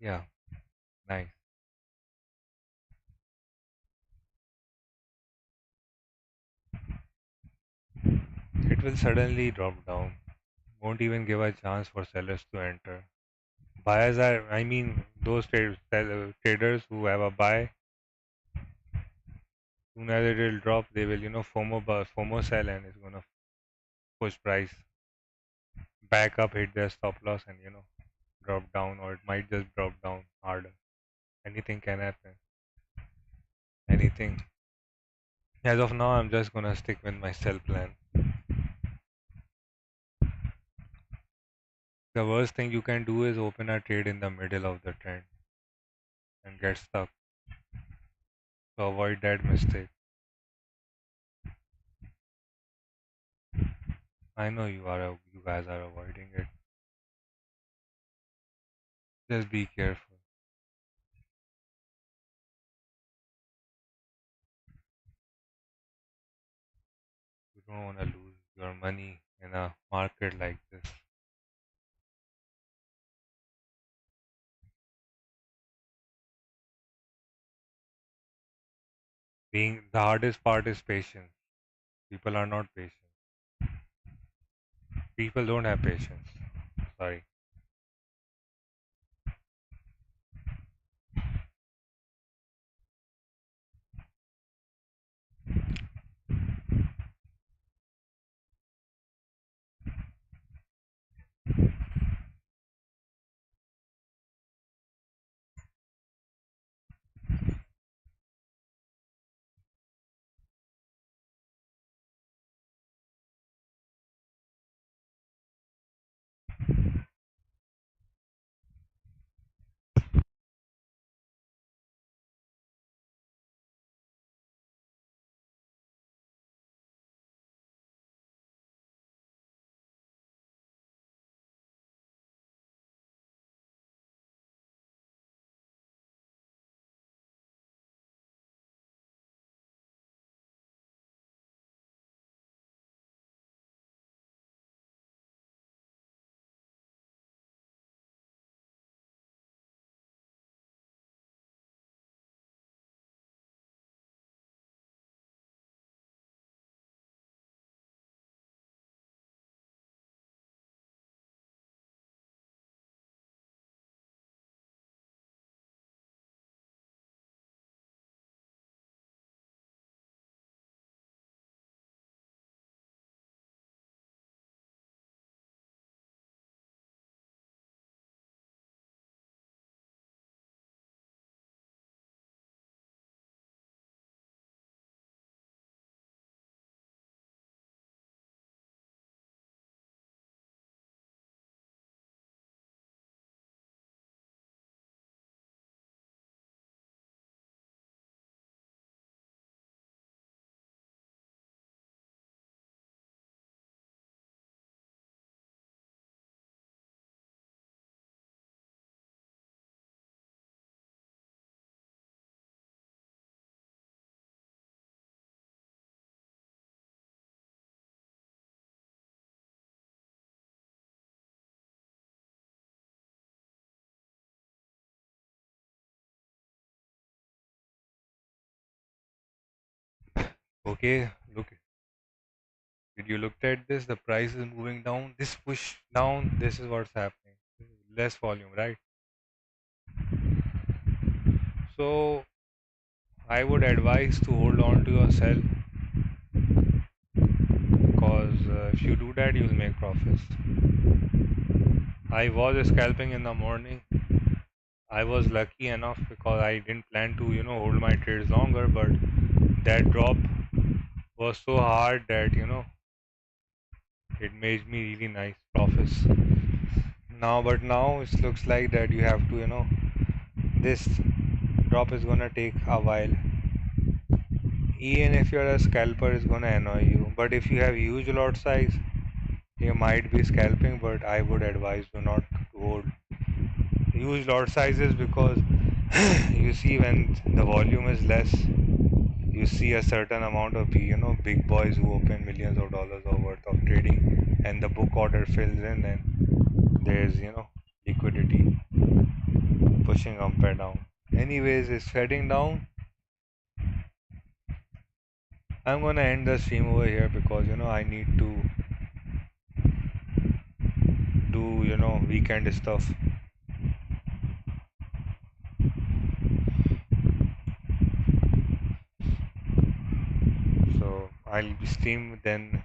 S1: Yeah, nice. It will suddenly drop down. Won't even give a chance for sellers to enter. Buyers are, I mean, those traders who have a buy, soon as it will drop, they will, FOMO sell, and it's gonna push price back up, hit their stop loss, and drop down, or it might just drop down harder. Anything can happen. Anything. As of now, I'm just gonna stick with my sell plan. The worst thing you can do is open a trade in the middle of the trend and get stuck. So avoid that mistake. I know you guys are avoiding it. Just be careful. You don't want to lose your money in a market like this. Being the hardest part is patience. People are not patient. People don't have patience. Sorry. Okay, look, did you look at this? The price is moving down. This push down, this is what's happening. Less volume, right? So I would advise to hold on to yourself because if you do that, you'll make profits. I was scalping in the morning. I was lucky enough because I didn't plan to, hold my trades longer, but that drop was so hard that, it made me really nice profits. But now it looks like that you have to, this drop is gonna take a while. Even if you're a scalper, it's gonna annoy you. But if you have huge lot size, you might be scalping, but I would advise you not to hold huge lot sizes because you see when the volume is less, you see a certain amount of big boys who open millions of dollars of worth of trading, and the book order fills in, and there's liquidity pushing up and down. Anyways, it's heading down. I'm gonna end the stream over here because I need to do weekend stuff. So I'll stream then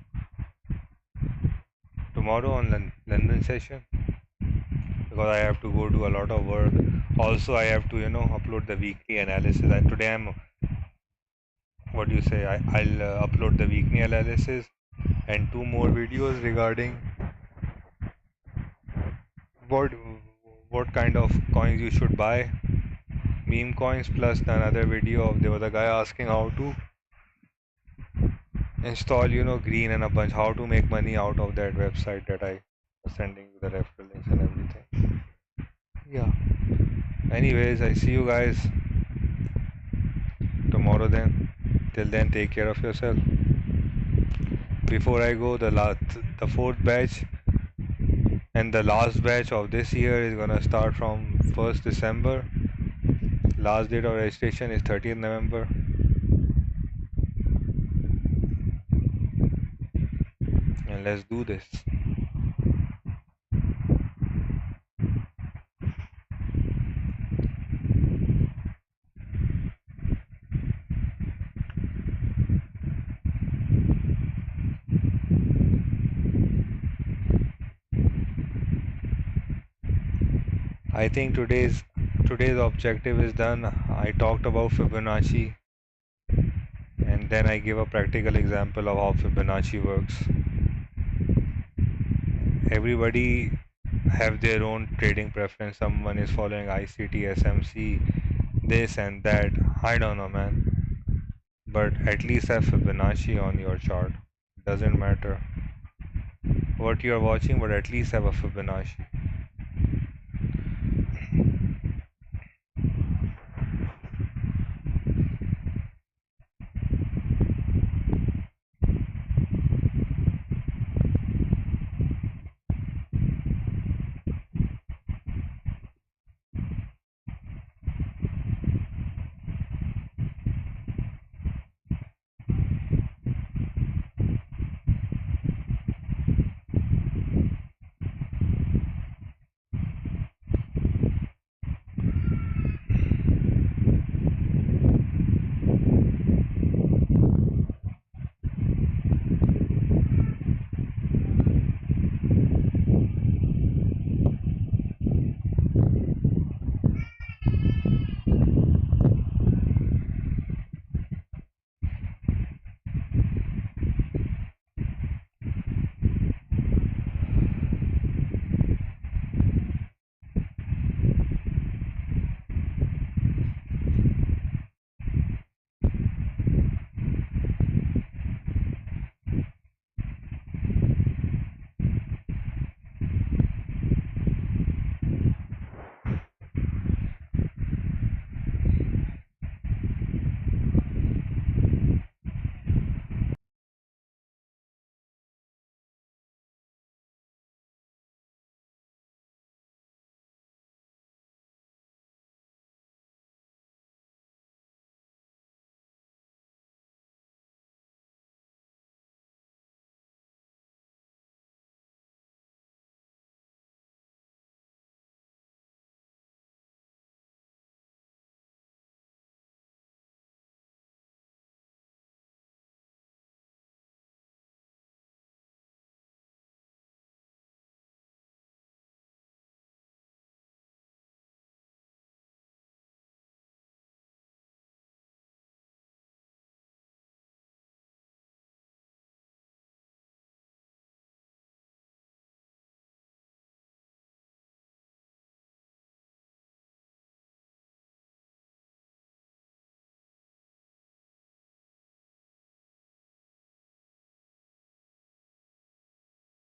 S1: tomorrow on London session because I have to go do a lot of work. Also, I have to upload the weekly analysis. And today I'm, what do you say? I'll upload the weekly analysis and two more videos regarding what what kind of coins you should buy, meme coins, plus another video of there was a guy asking how to install green and a bunch, how to make money out of that website that I was sending you the referral links and everything. Yeah. Anyways, I see you guys tomorrow then. Till then, take care of yourself. Before I go, the fourth batch and the last batch of this year is gonna start from 1st December. Last date of registration is 30th November. And let's do this. I think today's objective is done. I talked about Fibonacci and then I give a practical example of how Fibonacci works. Everybody have their own trading preference. Someone is following ICT, SMC, this and that. I don't know, man. But at least have Fibonacci on your chart. Doesn't matter what you are watching, but at least have a Fibonacci.